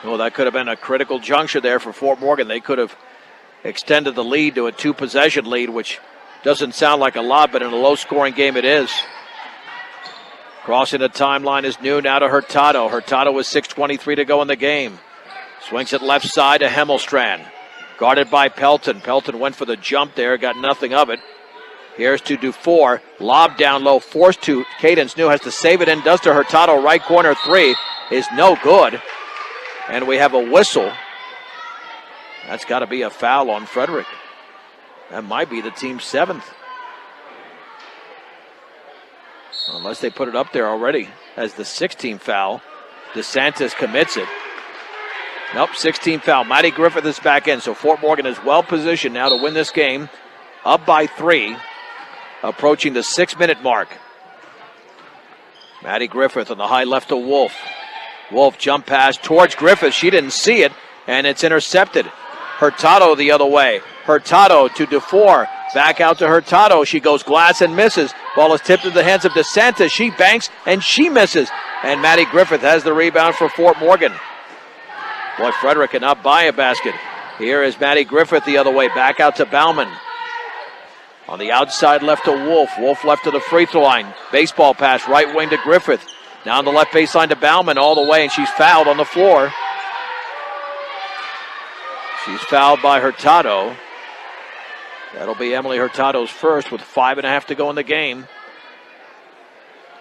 Well, that could have been a critical juncture there for Fort Morgan. They could have extended the lead to a 2-possession lead, which doesn't sound like a lot, but in a low-scoring game it is. Crossing the timeline is New now to Hurtado. Hurtado with 6:23 to go in the game. Swings it left side to Hemmelstrand. Guarded by Pelton. Pelton went for the jump there, got nothing of it. Here's to Dufour. Lob down low, forced to Cadence New. Has to save it in, does to Hurtado. Right corner 3 is no good. And we have a whistle. That's got to be a foul on Frederick. That might be the team's 7th. Unless they put it up there already as the 16th foul. DeSantis commits it. Nope, 16th foul. Maddie Griffith is back in, so Fort Morgan is well positioned now to win this game. Up by 3, approaching the 6-minute mark. Maddie Griffith on the high left to Wolf. Wolf jump pass towards Griffith. She didn't see it, and it's intercepted. Hurtado the other way. Hurtado to Dufour. Back out to Hurtado. She goes glass and misses. Ball is tipped in the hands of DeSantis. She banks, and she misses. And Maddie Griffith has the rebound for Fort Morgan. Boy, Frederick cannot buy a basket. Here is Maddie Griffith the other way. Back out to Bauman. On the outside left to Wolf. Wolf left to the free throw line. Baseball pass right wing to Griffith. Down the left baseline to Bauman all the way, and she's fouled on the floor. She's fouled by Hurtado. That'll be Emily Hurtado's first with 5.5 to go in the game.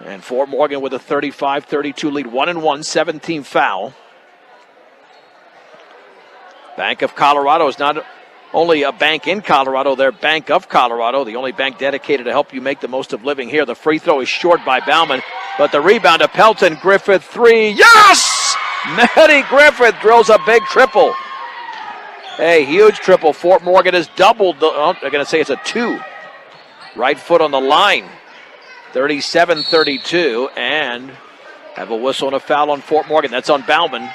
And Fort Morgan with a 35-32 lead. 1-1, 17th foul. Bank of Colorado is not only a bank in Colorado, they're Bank of Colorado, the only bank dedicated to help you make the most of living here. The free throw is short by Bauman, but the rebound to Pelton. Griffith 3. Yes! Maddie Griffith drills a big triple. A huge triple. Fort Morgan has doubled. I'm going to say it's a 2. Right foot on the line. 37-32, and have a whistle and a foul on Fort Morgan. That's on Bauman.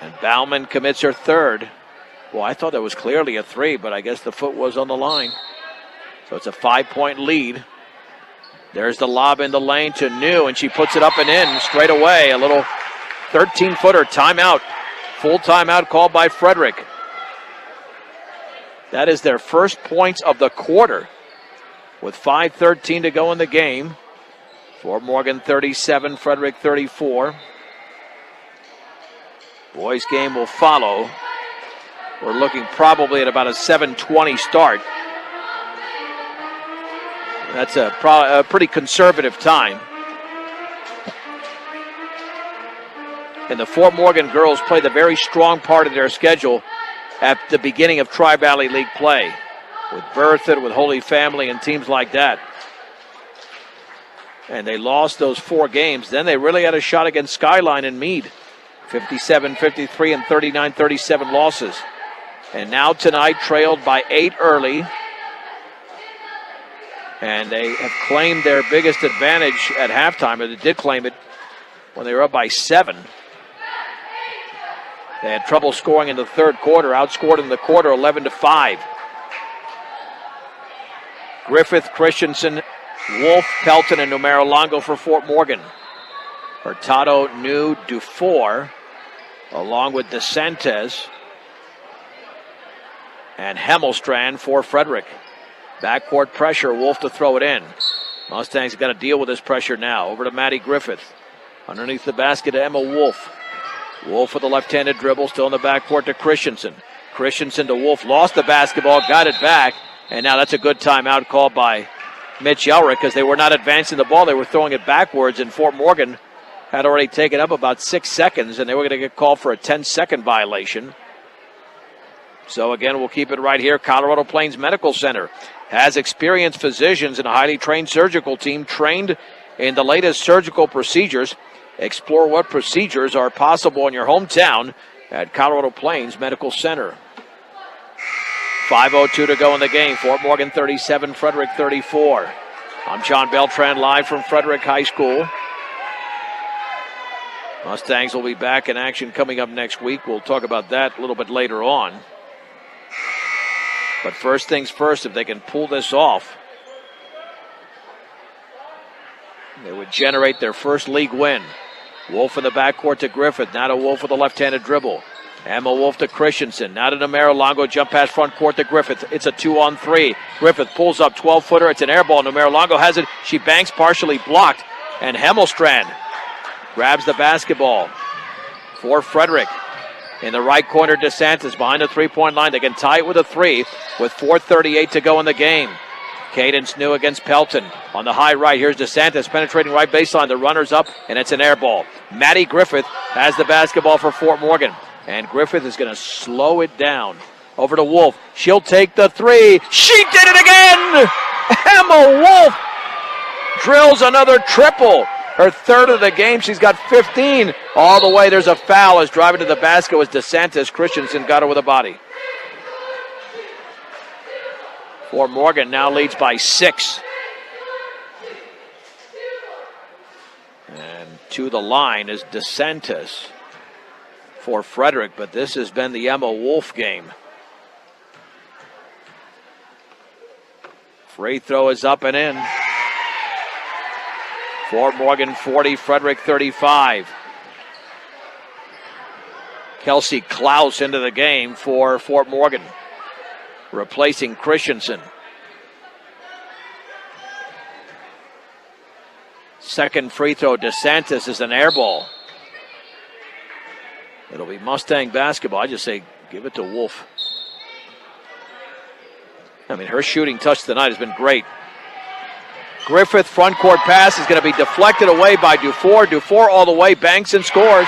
And Bauman commits her third. Well, I thought that was clearly a 3, but I guess the foot was on the line. So it's a 5-point lead. There's the lob in the lane to New, and she puts it up and in straight away. A little 13-footer timeout. Full timeout called by Frederick. That is their first points of the quarter with 5:13 to go in the game. Fort Morgan 37, Frederick 34. Boys game will follow. We're looking probably at about a 7:20 start. That's a pretty conservative time. And the Fort Morgan girls play the very strong part of their schedule at the beginning of Tri-Valley League play with Berthoud, with Holy Family, and teams like that. And they lost those 4 games. Then they really had a shot against Skyline and Meade. 57-53 and 39-37 losses. And now tonight trailed by 8 early. And they have claimed their biggest advantage at halftime, or they did claim it when they were up by 7. They had trouble scoring in the third quarter, outscored in the quarter 11-5. Griffith, Christensen, Wolf, Pelton, and Numero Longo for Fort Morgan. Hurtado, New, Dufour, along with DeSantis and Hemmelstrand for Frederick. Backcourt pressure, Wolf to throw it in. Mustangs got to deal with this pressure now. Over to Maddie Griffith. Underneath the basket to Emma Wolf. Wolf with the left-handed dribble, still in the backcourt to Christensen. Christensen to Wolf, lost the basketball, got it back, and now that's a good timeout called by Mitch Elrick because they were not advancing the ball. They were throwing it backwards, and Fort Morgan had already taken up about 6 seconds, and they were going to get called for a 10-second violation. So again, we'll keep it right here. Colorado Plains Medical Center has experienced physicians and a highly trained surgical team trained in the latest surgical procedures. Explore what procedures are possible in your hometown at Colorado Plains Medical Center. 5:02 to go in the game. Fort Morgan 37, Frederick 34. I'm John Beltran, live from Frederick High School. Mustangs will be back in action coming up next week. We'll talk about that a little bit later on. But first things first, if they can pull this off, they would generate their first league win. Wolf in the backcourt to Griffith. Now to Wolf with a left-handed dribble. Emma Wolf to Christensen. Now to Numero Longo. Jump pass front court to Griffith. It's a 2-on-3. Griffith pulls up 12-footer. It's an air ball. Numero Longo has it. She banks, partially blocked. And Hemmelstrand grabs the basketball for Frederick. In the right corner, DeSantis behind the three-point line. They can tie it with a 3 with 4:38 to go in the game. Cadence New against Pelton. On the high right, here's DeSantis penetrating right baseline. The runner's up, and it's an air ball. Maddie Griffith has the basketball for Fort Morgan. And Griffith is going to slow it down. Over to Wolf. She'll take the 3. She did it again! Emma Wolf drills another triple. Her third of the game. She's got 15 all the way. There's a foul as driving to the basket was DeSantis. Christensen got her with a body. Fort Morgan now leads by 6. And to the line is DeSantis for Frederick, but this has been the Emma Wolf game. Free throw is up and in. Fort Morgan 40, Frederick 35. Kelsey Klaus into the game for Fort Morgan, replacing Christensen. Second free throw, DeSantis is an air ball. It'll be Mustang basketball. I just say give it to Wolf. I mean, her shooting touch tonight has been great. Griffith front court pass is going to be deflected away by Dufour. Dufour all the way, banks and scores.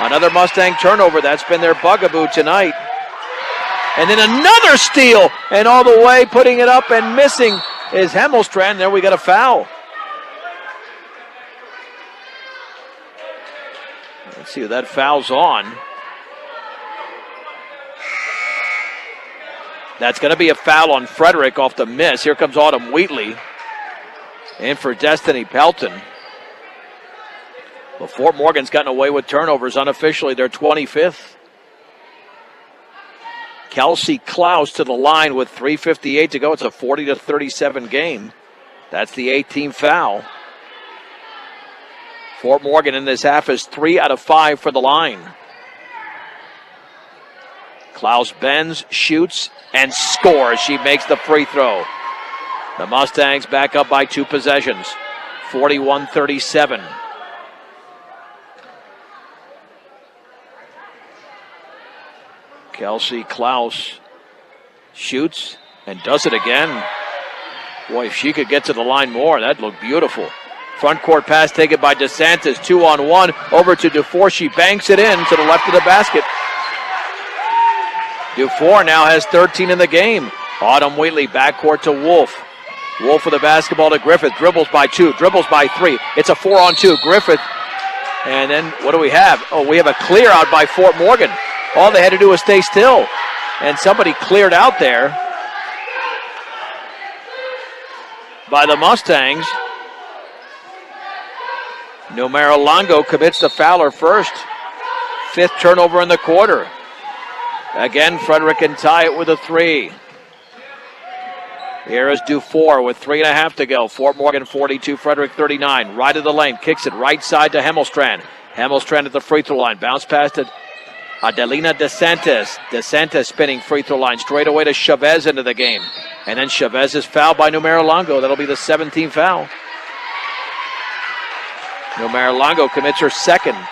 Another Mustang turnover. That's been their bugaboo tonight. And then another steal, and all the way putting it up and missing is Hemmelstrand. There we got a foul. Let's see who that foul's on. That's going to be a foul on Frederick off the miss. Here comes Autumn Wheatley in for Destiny Pelton. Well, Fort Morgan's gotten away with turnovers unofficially. They're 25th. Kelsey Klaus to the line with 3:58 to go. It's a 40-37 game. That's the 18th foul. Fort Morgan in this half is 3 out of 5 for the line. Klaus bends, shoots, and scores. She makes the free throw. The Mustangs back up by 2 possessions. 41-37. Kelsey Klaus shoots and does it again. Boy, if she could get to the line more, that'd look beautiful. Front court pass taken by DeSantis, 2-on-1, over to Dufour. She banks it in to the left of the basket. Dufour now has 13 in the game. Autumn Wheatley backcourt to Wolf. Wolf with the basketball to Griffith, dribbles by 2, dribbles by 3. It's a 4-on-2, Griffith. And then what do we have? Oh, we have a clear out by Fort Morgan. All they had to do was stay still. And somebody cleared out there by the Mustangs. Numero Longo commits the fouler first. 5th turnover in the quarter. Again, Frederick can tie it with a 3. Here is Dufour with 3.5 to go. Fort Morgan 42, Frederick 39. Right of the lane, kicks it right side to Hemmelstrand. Hemmelstrand at the free throw line. Bounce past to Adelina DeSantis. DeSantis spinning free throw line straight away to Chavez into the game. And then Chavez is fouled by Numero Longo. That'll be the 17th foul. Numero Longo commits her 2nd.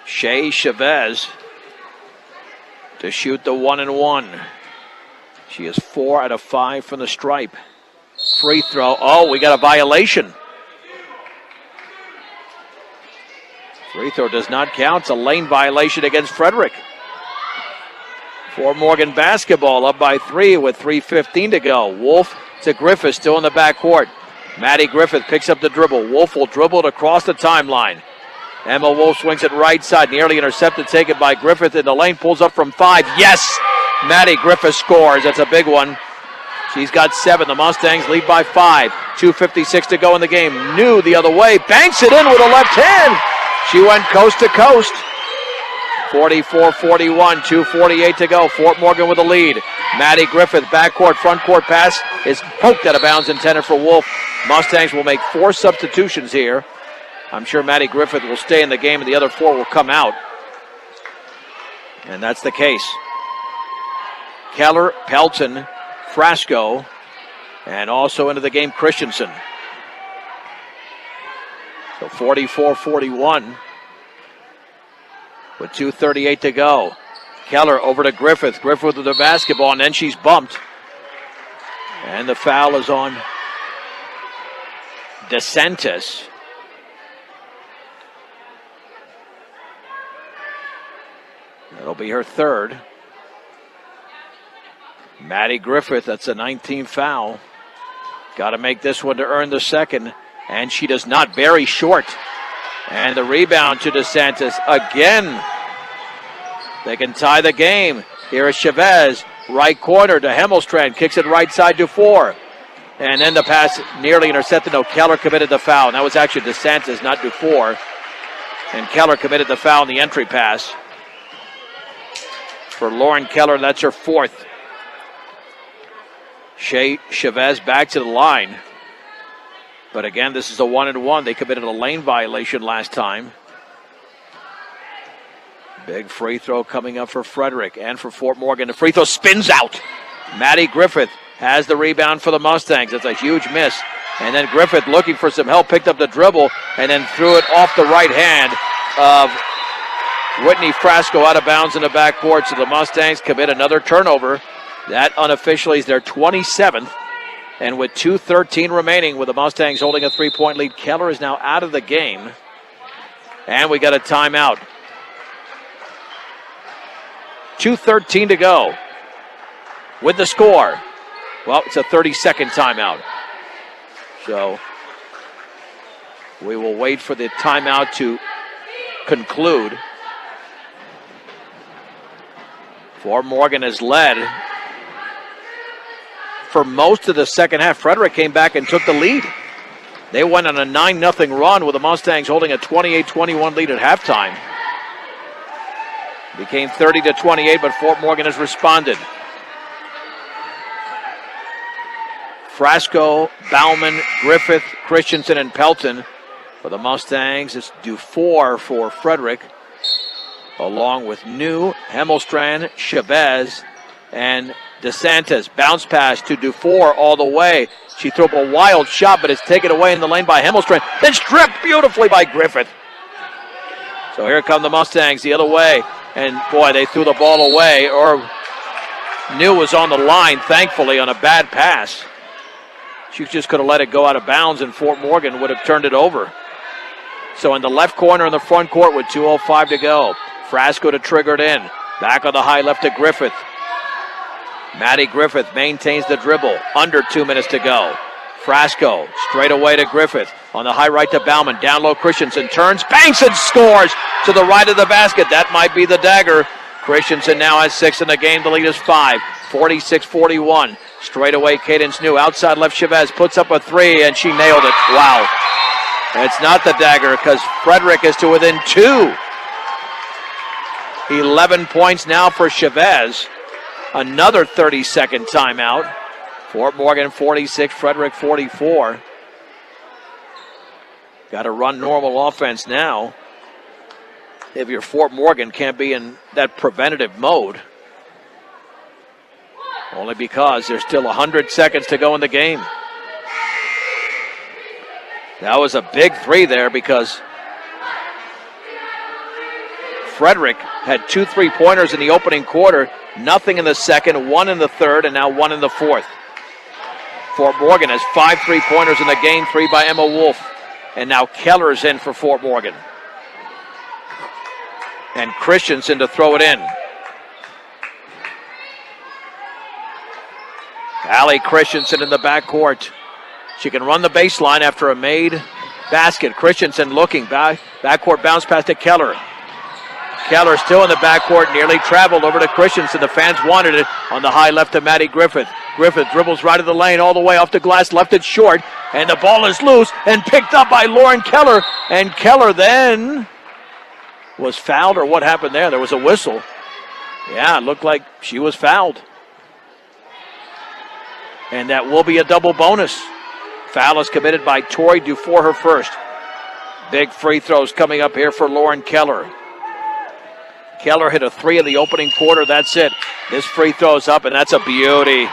Shea Chavez to shoot the 1-and-1. She is 4 out of 5 from the stripe. Free throw. Oh, we got a violation. Free throw does not count. It's a lane violation against Frederick. Fort Morgan basketball up by 3 with 3:15 to go. Wolf to Griffith, still in the backcourt. Maddie Griffith picks up the dribble. Wolf will dribble it across the timeline. Emma Wolf swings it right side, nearly intercepted, taken by Griffith in the lane, pulls up from 5. Yes! Maddie Griffith scores. That's a big one. She's got 7. The Mustangs lead by 5. 2:56 to go in the game. New the other way, banks it in with a left hand. She went coast to coast. 44-41, 2:48 to go. Fort Morgan with the lead. Maddie Griffith, backcourt, front court pass is poked out of bounds, intended for Wolf. Mustangs will make 4 substitutions here. I'm sure Maddie Griffith will stay in the game and the other 4 will come out. And that's the case. Keller, Pelton, Frasco, and also into the game Christensen. So 44-41 with 2:38 to go. Keller over to Griffith. Griffith with the basketball, and then she's bumped. And the foul is on DeSantis. That'll be her 3rd. Maddie Griffith, that's a 19th foul. Got to make this one to earn the 2nd. And she does not, very short. And the rebound to DeSantis again. They can tie the game. Here is Chavez, right corner to Hemmelstrand, kicks it right side to 4. And then the pass nearly intercepted. No, Keller committed the foul. And that was actually DeSantis, not Dufour. And Keller committed the foul in the entry pass. For Lauren Keller, that's her 4th. Shea Chavez back to the line. But again, this is a 1-and-1. They committed a lane violation last time. Big free throw coming up for Frederick and for Fort Morgan. The free throw spins out. Maddie Griffith has the rebound for the Mustangs. That's a huge miss. And then Griffith, looking for some help, picked up the dribble and then threw it off the right hand of Whitney Frasco out of bounds in the backcourt. So the Mustangs commit another turnover. That unofficially is their 27th. And with 2:13 remaining, with the Mustangs holding a 3-point lead, Keller is now out of the game. And we got a timeout. 2:13 to go. With the score. Well, it's a 30-second timeout. So we will wait for the timeout to conclude. Fort Morgan has led for most of the second half. Frederick came back and took the lead. They went on a 9-0 run with the Mustangs holding a 28-21 lead at halftime. Became 30-28, but Fort Morgan has responded. Frasco, Bauman, Griffith, Christensen, and Pelton for the Mustangs. It's Dufour for Frederick, along with New, Hemmelstrand, Chavez, and DeSantis. Bounce pass to Dufour all the way. She threw up a wild shot, but it's taken away in the lane by Hemmelstrand. Then stripped beautifully by Griffith. So here come the Mustangs the other way. And boy, they threw the ball away. Or New was on the line, thankfully, on a bad pass. She just could have let it go out of bounds, and Fort Morgan would have turned it over. So in the left corner in the front court with 2:05 to go. Frasco to trigger it in. Back on the high left to Griffith. Maddie Griffith maintains the dribble. Under 2 minutes to go. Frasco straight away to Griffith. On the high right to Bauman. Down low Christensen turns, banks and scores to the right of the basket. That might be the dagger. Christensen now has 6 in the game. The lead is 5. 46-41. Straight away Cadence New. Outside left Chavez puts up a 3 and she nailed it. Wow. It's not the dagger because Frederick is to within 2. 11 points now for Chavez. Another 30-second timeout. Fort Morgan 46, Frederick 44. Got to run normal offense now. If your Fort Morgan can't be in that preventative mode. Only because there's still 100 seconds to go in the game. That was a big 3 there because Frederick had 2 3-pointers in the opening quarter, nothing in the second, 1 in the third, and now 1 in the fourth. Fort Morgan has 5 3-pointers in the game, 3 by Emma Wolf. And now Keller's in for Fort Morgan. And Christensen to throw it in. Allie Christensen in the backcourt. She can run the baseline after a made basket. Christensen looking back. Backcourt bounce pass to Keller. Keller still in the backcourt, nearly traveled over to Christensen. The fans wanted it on the high left to Maddie Griffith. Griffith dribbles right of the lane all the way off the glass, left it short, and the ball is loose and picked up by Lauren Keller. And Keller then was fouled, or what happened there? There was a whistle. Yeah, it looked like she was fouled. And that will be a double bonus. Foul is committed by Tori Dufour, her first. Big free throws coming up here for Lauren Keller. Keller hit a 3 in the opening quarter. That's it. This free throw is up, and that's a beauty.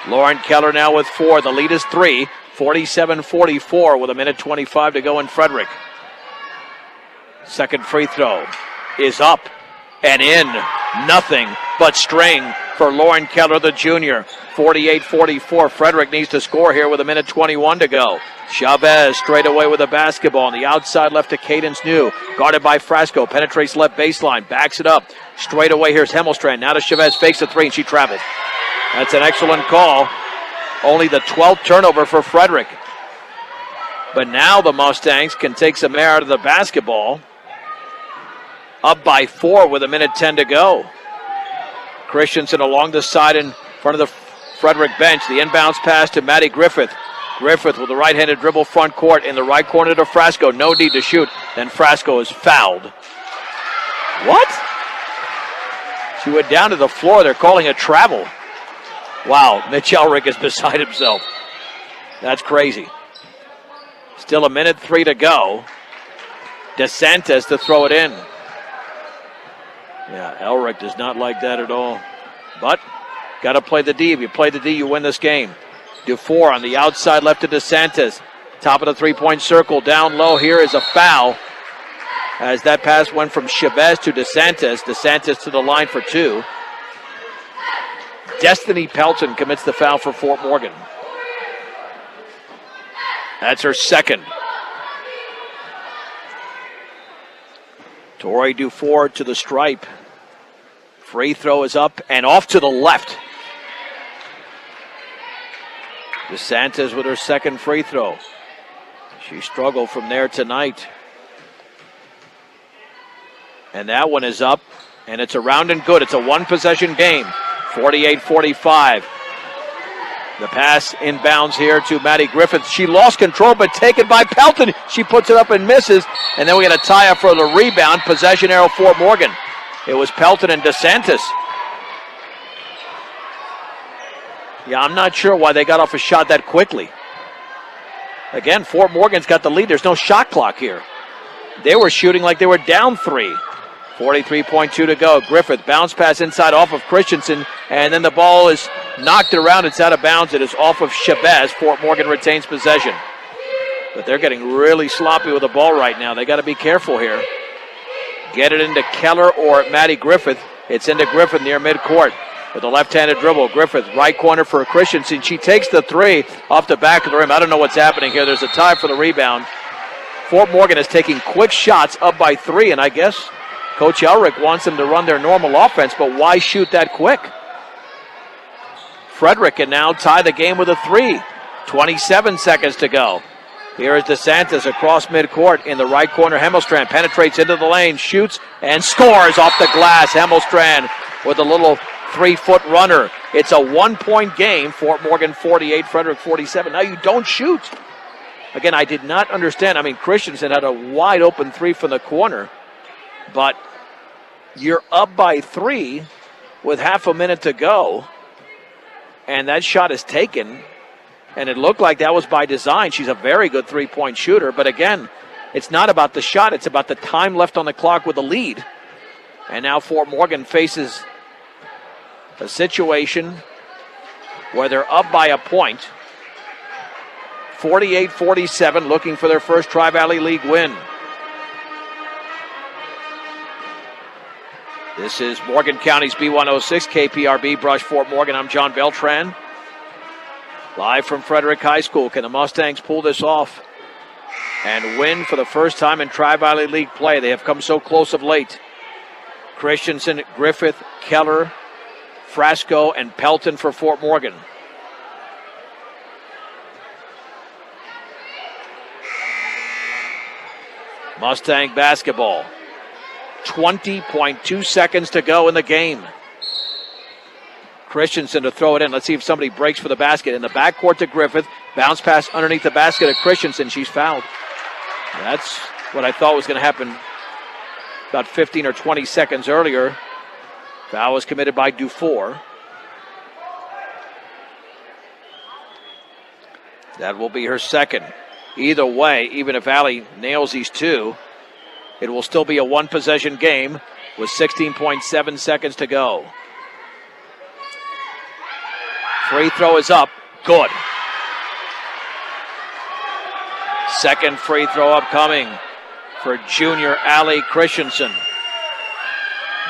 Lauren Keller now with 4. The lead is 3. 47-44 with 1:25 to go in Frederick. Second free throw is up and in. Nothing but string for Lauren Keller, the junior. 48-44. Frederick needs to score here with 1:21 to go. Chavez straight away with a basketball on the outside left to Cadence New. Guarded by Frasco. Penetrates left baseline. Backs it up. Straight away here's Hemmelstrand. Now to Chavez. Fakes a 3 and she travels. That's an excellent call. Only the 12th turnover for Frederick. But now the Mustangs can take some air out of the basketball. Up by 4 with 1:10 to go. Christensen along the side in front of the Frederick bench. The inbounds pass to Maddie Griffith. Griffith with the right-handed dribble front court in the right corner to Frasco. No need to shoot. Then Frasco is fouled. What? She went down to the floor. They're calling a travel. Wow, Mitch Elrick is beside himself. That's crazy. Still 1:03 to go. DeSantis to throw it in. Yeah, Elrick does not like that at all. But got to play the D. If you play the D, you win this game. Dufour on the outside left to DeSantis. Top of the three-point circle. Down low here is a foul. As that pass went from Chavez to DeSantis. DeSantis to the line for 2. Destiny Pelton commits the foul for Fort Morgan. That's her second. Tori Dufour to the stripe. Free throw is up and off to the left. DeSantis with her second free throw. She struggled from there tonight. And that one is up, and it's around and good. It's a one-possession game. 48-45. The pass inbounds here to Maddie Griffith. She lost control, but taken by Pelton. She puts it up and misses. And then we get a tie-up for the rebound. Possession arrow Fort Morgan. It was Pelton and DeSantis. Yeah, I'm not sure why they got off a shot that quickly. Again, Fort Morgan's got the lead. There's no shot clock here. They were shooting like they were down 3. 43.2 to go. Griffith, bounce pass inside off of Christensen, and then the ball is knocked around. It's out of bounds. It is off of Chavez. Fort Morgan retains possession. But they're getting really sloppy with the ball right now. They got to be careful here. Get it into Keller or Maddie Griffith. It's into Griffith near midcourt with a left-handed dribble. Griffith, right corner for Christensen. She takes the 3 off the back of the rim. I don't know what's happening here. There's a tie for the rebound. Fort Morgan is taking quick shots up by 3, and I guess Coach Elrick wants them to run their normal offense, but why shoot that quick? Frederick can now tie the game with a 3. 27 seconds to go. Here is DeSantis across midcourt in the right corner. Hemmelstrand penetrates into the lane, shoots, and scores off the glass. Hemmelstrand with a little 3-foot runner. It's a 1-point game. Fort Morgan 48, Frederick 47. Now you don't shoot. Again, I did not understand. I mean, Christensen had a wide open 3 from the corner. But you're up by 3 with half a minute to go, and that shot is taken, and it looked like that was by design. She's a very good 3-point shooter, but again, it's not about the shot. It's about the time left on the clock with the lead. And now Fort Morgan faces a situation where they're up by a point. 48-47, looking for their first Tri-Valley League win. This is Morgan County's B106, KPRB Brush Fort Morgan. I'm John Beltran. Live from Frederick High School. Can the Mustangs pull this off and win for the first time in Tri-Valley League play? They have come so close of late. Christensen, Griffith, Keller, Frasco, and Pelton for Fort Morgan. Mustang basketball. 20.2 seconds to go in the game. Christensen to throw it in. Let's see if somebody breaks for the basket. In the backcourt to Griffith. Bounce pass underneath the basket of Christensen. She's fouled. That's what I thought was going to happen about 15 or 20 seconds earlier. Foul was committed by Dufour. That will be her second. Either way, even if Allie nails these 2, it will still be a 1-possession game with 16.7 seconds to go. Free throw is up. Good. Second free throw upcoming for junior Allie Christensen.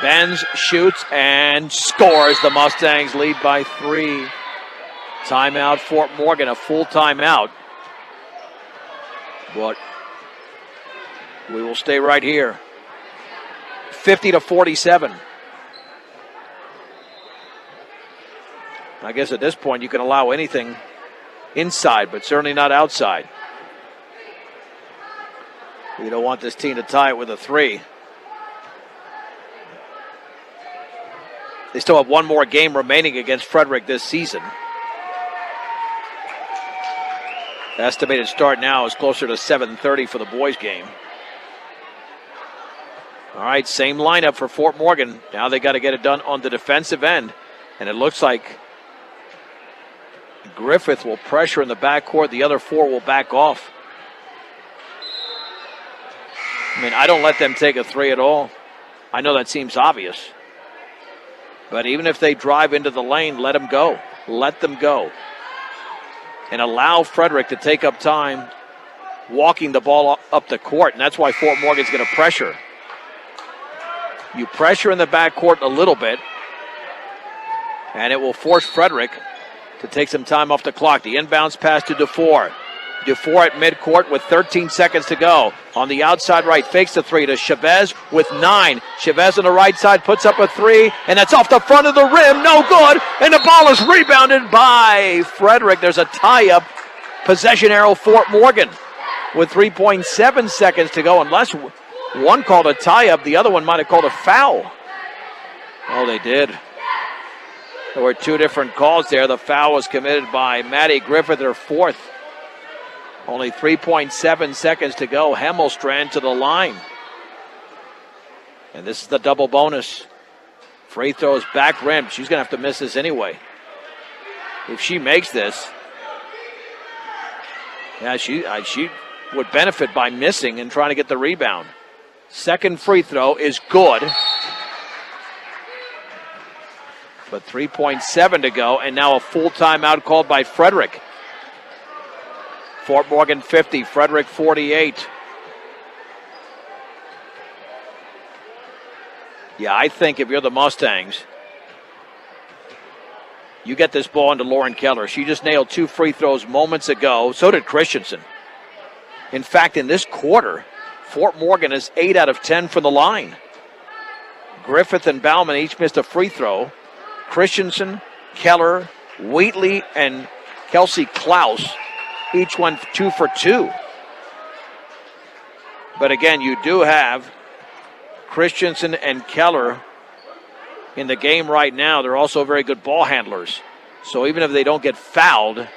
Bends, shoots, and scores. The Mustangs lead by 3. Timeout Fort Morgan, a full timeout. But we will stay right here. 50-47. I guess at this point you can allow anything inside, but certainly not outside. We don't want this team to tie it with a 3. They still have one more game remaining against Frederick this season. The estimated start now is closer to 7:30 for the boys' game. All right, same lineup for Fort Morgan. Now they got to get it done on the defensive end. And it looks like Griffith will pressure in the backcourt. The other 4 will back off. I mean, I don't let them take a 3 at all. I know that seems obvious. But even if they drive into the lane, let them go. Let them go. And allow Frederick to take up time walking the ball up the court. And that's why Fort Morgan's going to pressure. You pressure in the backcourt a little bit, and it will force Frederick to take some time off the clock. The inbounds pass to Dufour. Dufour at midcourt with 13 seconds to go. On the outside right, fakes the 3 to Chavez with 9. Chavez on the right side puts up a 3, and that's off the front of the rim. No good, and the ball is rebounded by Frederick. There's a tie-up. Possession arrow Fort Morgan with 3.7 seconds to go. Unless one called a tie-up, the other one might have called a foul. Oh, they did. There were two different calls there. The foul was committed by Maddie Griffith, her fourth. Only 3.7 seconds to go. Hemmelstrand to the line. And this is the double bonus. Free throws back rim. She's going to have to miss this anyway. If she makes this, yeah, she would benefit by missing and trying to get the rebound. Second free throw is good. But 3.7 to go, and now a full timeout called by Frederick. Fort Morgan 50, Frederick 48. Yeah, I think if you're the Mustangs, you get this ball into Lauren Keller. She just nailed two free throws moments ago. So did Christensen. In fact, in this quarter, Fort Morgan is 8 out of 10 from the line. Griffith and Bauman each missed a free throw. Christensen, Keller, Wheatley, and Kelsey Klaus each went 2 for 2. But again, you do have Christensen and Keller in the game right now. They're also very good ball handlers. So even if they don't get fouled,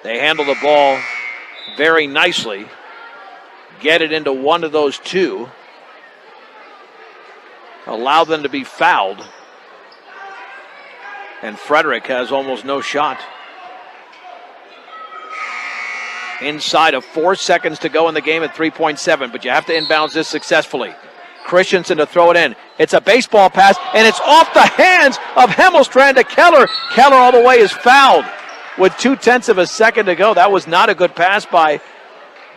they handle the ball very nicely, get it into one of those two, allow them to be fouled, and Frederick has almost no shot. Inside of 4 seconds to go in the game at 3.7, but you have to inbounds this successfully. Christensen to throw it in. It's a baseball pass, and it's off the hands of Hemmelstrand to Keller. Keller all the way is fouled with 0.2 of a second to go. That was not a good pass by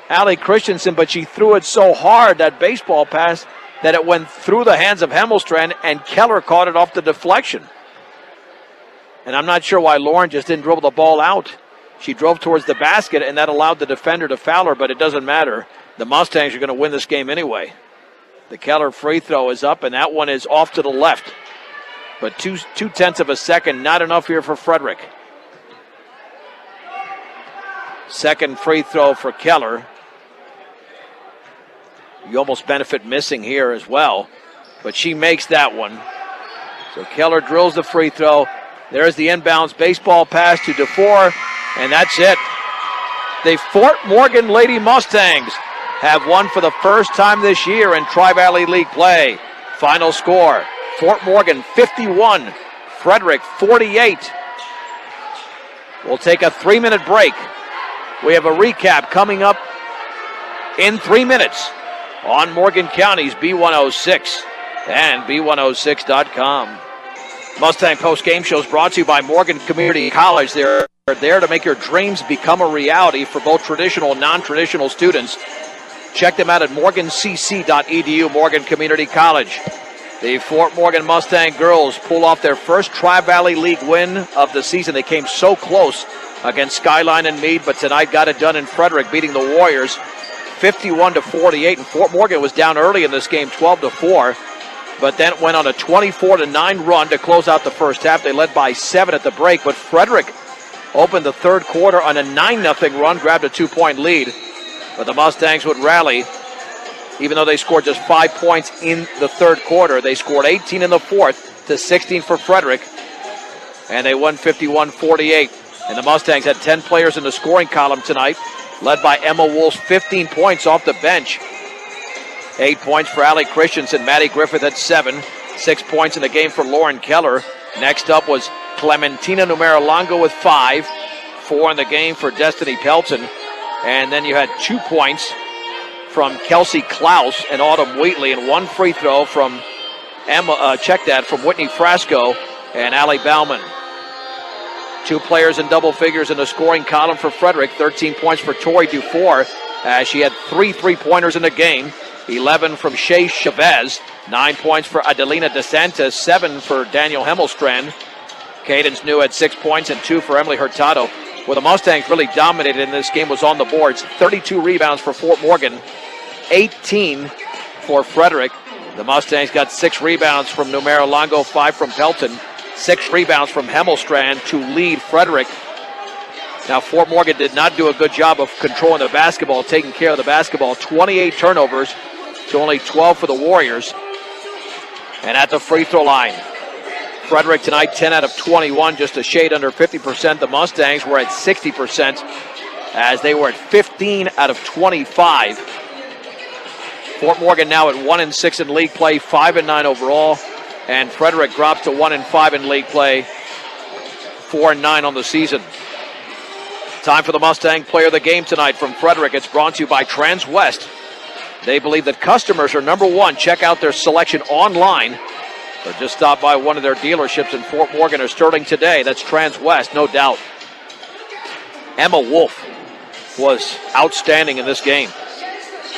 Allie Christensen, but she threw it so hard, that baseball pass, that it went through the hands of Hemmelstrand, and Keller caught it off the deflection. And I'm not sure why Lauren just didn't dribble the ball out. She drove towards the basket, and that allowed the defender to foul her, but it doesn't matter. The Mustangs are going to win this game anyway. The Keller free throw is up, and that one is off to the left. But 0.2 of a second, not enough here for Frederick. Second free throw for Keller. You almost benefit missing here as well, but she makes that one. So Keller drills the free throw. There's the inbounds baseball pass to DeFore, and that's it. The Fort Morgan Lady Mustangs have won for the first time this year in Tri-Valley League play. Final score, Fort Morgan 51, Frederick 48. We'll take a 3-minute break. We have a recap coming up in 3 minutes on Morgan County's B106 and B106.com. Mustang Post Game Show is brought to you by Morgan Community College. They're there to make your dreams become a reality for both traditional and non-traditional students. Check them out at morgancc.edu, Morgan Community College. The Fort Morgan Mustang girls pull off their first Tri-Valley League win of the season. They came so close against Skyline and Meade, but tonight got it done in Frederick, beating the Warriors 51-48. And Fort Morgan was down early in this game, 12-4, but then went on a 24-9 run to close out the first half. They led by 7 at the break, but Frederick opened the third quarter on a 9-0 run, grabbed a 2-point lead. But the Mustangs would rally, even though they scored just 5 points in the third quarter. They scored 18 in the fourth to 16 for Frederick, and they won 51-48. And the Mustangs had 10 players in the scoring column tonight, led by Emma Wolf's 15 points off the bench. 8 points for Allie Christensen. Maddie Griffith had 7. 6 points in the game for Lauren Keller. Next up was Clementina Numerolongo with 5. 4 in the game for Destiny Pelton. And then you had 2 points from Kelsey Klaus and Autumn Wheatley, and 1 free throw from from Whitney Frasco and Allie Bauman. 2 players in double figures in the scoring column for Frederick. 13 points for Tori Dufour, as she had 3 3-pointers in the game. 11 from Shea Chavez. 9 points for Adelina DeSantis. 7 for Daniel Hemmelstrand. Cadence New had 6 points and 2 for Emily Hurtado. Where the Mustangs really dominated in this game was on the boards. 32 rebounds for Fort Morgan, 18 for Frederick. The Mustangs got 6 rebounds from Numerolongo, 5 from Pelton, 6 rebounds from Hemmelstrand to lead Frederick. Now, Fort Morgan did not do a good job of controlling the basketball, taking care of the basketball. 28 turnovers to only 12 for the Warriors. And at the free throw line Frederick tonight, 10 out of 21, just a shade under 50%. The Mustangs were at 60%, as they were at 15 out of 25. Fort Morgan now at 1-6 in league play, 5-9 overall, and Frederick drops to 1-5 in league play, 4-9 on the season. Time for the Mustang Player of the Game tonight from Frederick. It's brought to you by Transwest. They believe that customers are number one. Check out their selection online, or just stop by one of their dealerships in Fort Morgan or Sterling today. That's Transwest, no doubt. Emma Wolf was outstanding in this game.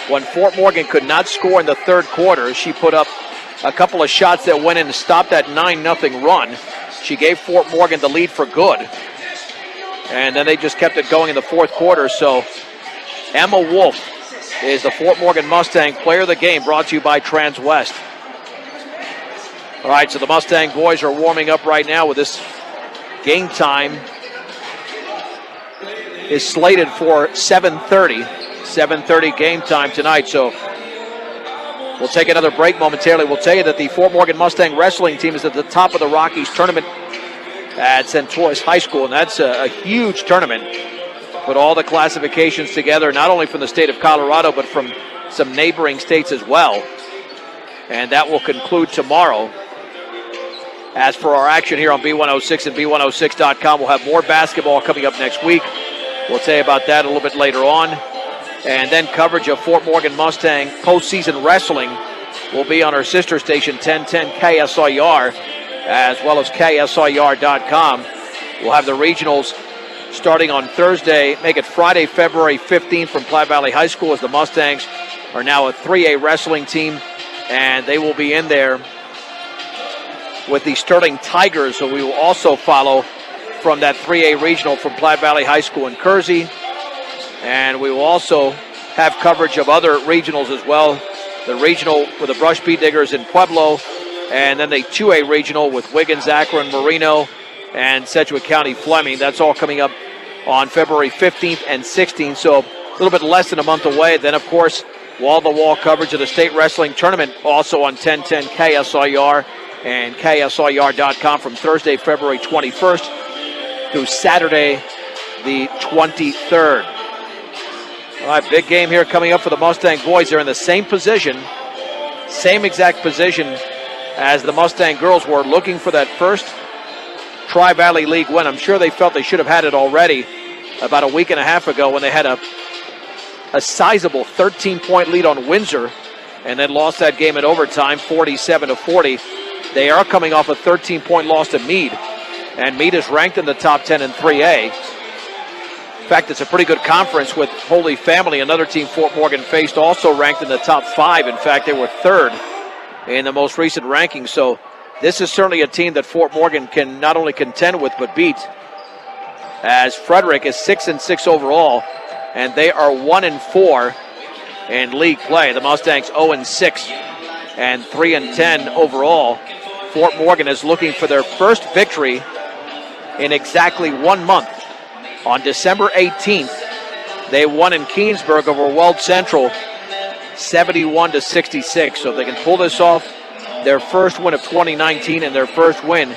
When Fort Morgan could not score in the third quarter, she put up a couple of shots that went in and stopped that 9-0 run. She gave Fort Morgan the lead for good. And then they just kept it going in the fourth quarter. So Emma Wolf is the Fort Morgan Mustang Player of the Game, brought to you by Transwest. All right, so the Mustang boys are warming up right now with this game time is slated for 7:30. 7:30 game time tonight. So we'll take another break momentarily. We'll tell you that the Fort Morgan Mustang wrestling team is at the top of the Rockies tournament at Centoris High School, and that's a huge tournament. Put all the classifications together, not only from the state of Colorado, but from some neighboring states as well. And that will conclude tomorrow. As for our action here on B106 and B106.com, we'll have more basketball coming up next week. We'll tell you about that a little bit later on. And then coverage of Fort Morgan Mustang postseason wrestling will be on our sister station, 1010 KSIR, as well as KSIR.com. We'll have the regionals starting on Thursday, make it Friday, February 15th from Platte Valley High School, as the Mustangs are now a 3A wrestling team, and they will be in there with the Sterling Tigers, so we will also follow from that 3A regional from Platte Valley High School in Kersey. And we will also have coverage of other regionals as well. The regional with the Brush Bee Diggers in Pueblo, and then the 2A regional with Wiggins, Akron, Marino, and Sedgwick County Fleming. That's all coming up on February 15th and 16th, so a little bit less than a month away. Then, of course, wall-to-wall coverage of the state wrestling tournament, also on 1010 KSIR and KSIR.com from Thursday, February 21st through Saturday, the 23rd. All right, big game here coming up for the Mustang boys. They're in the same position, same exact position as the Mustang girls were, looking for that first Tri-Valley League win. I'm sure they felt they should have had it already about a week and a half ago when they had a sizable 13-point lead on Windsor and then lost that game in overtime, 47-40. They are coming off a 13-point loss to Meade, and Meade is ranked in the top 10 in 3A. In fact, it's a pretty good conference with Holy Family, another team Fort Morgan faced, also ranked in the top 5. In fact, they were third in the most recent ranking. So this is certainly a team that Fort Morgan can not only contend with but beat, as Frederick is 6-6 overall, and they are 1-4 in league play. The Mustangs 0-6 and 3-10 overall. Fort Morgan is looking for their first victory in exactly 1 month. On December 18th, they won in Keensburg over Weld Central 71-66. So if they can pull this off, their first win of 2019 and their first win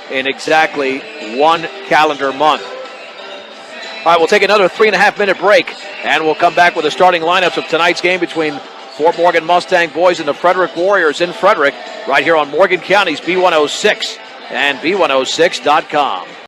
in exactly 1 calendar month. All right, we'll take another 3.5-minute break, and we'll come back with the starting lineups of tonight's game between Fort Morgan Mustang boys and the Frederick Warriors in Frederick, right here on Morgan County's B106 and B106.com.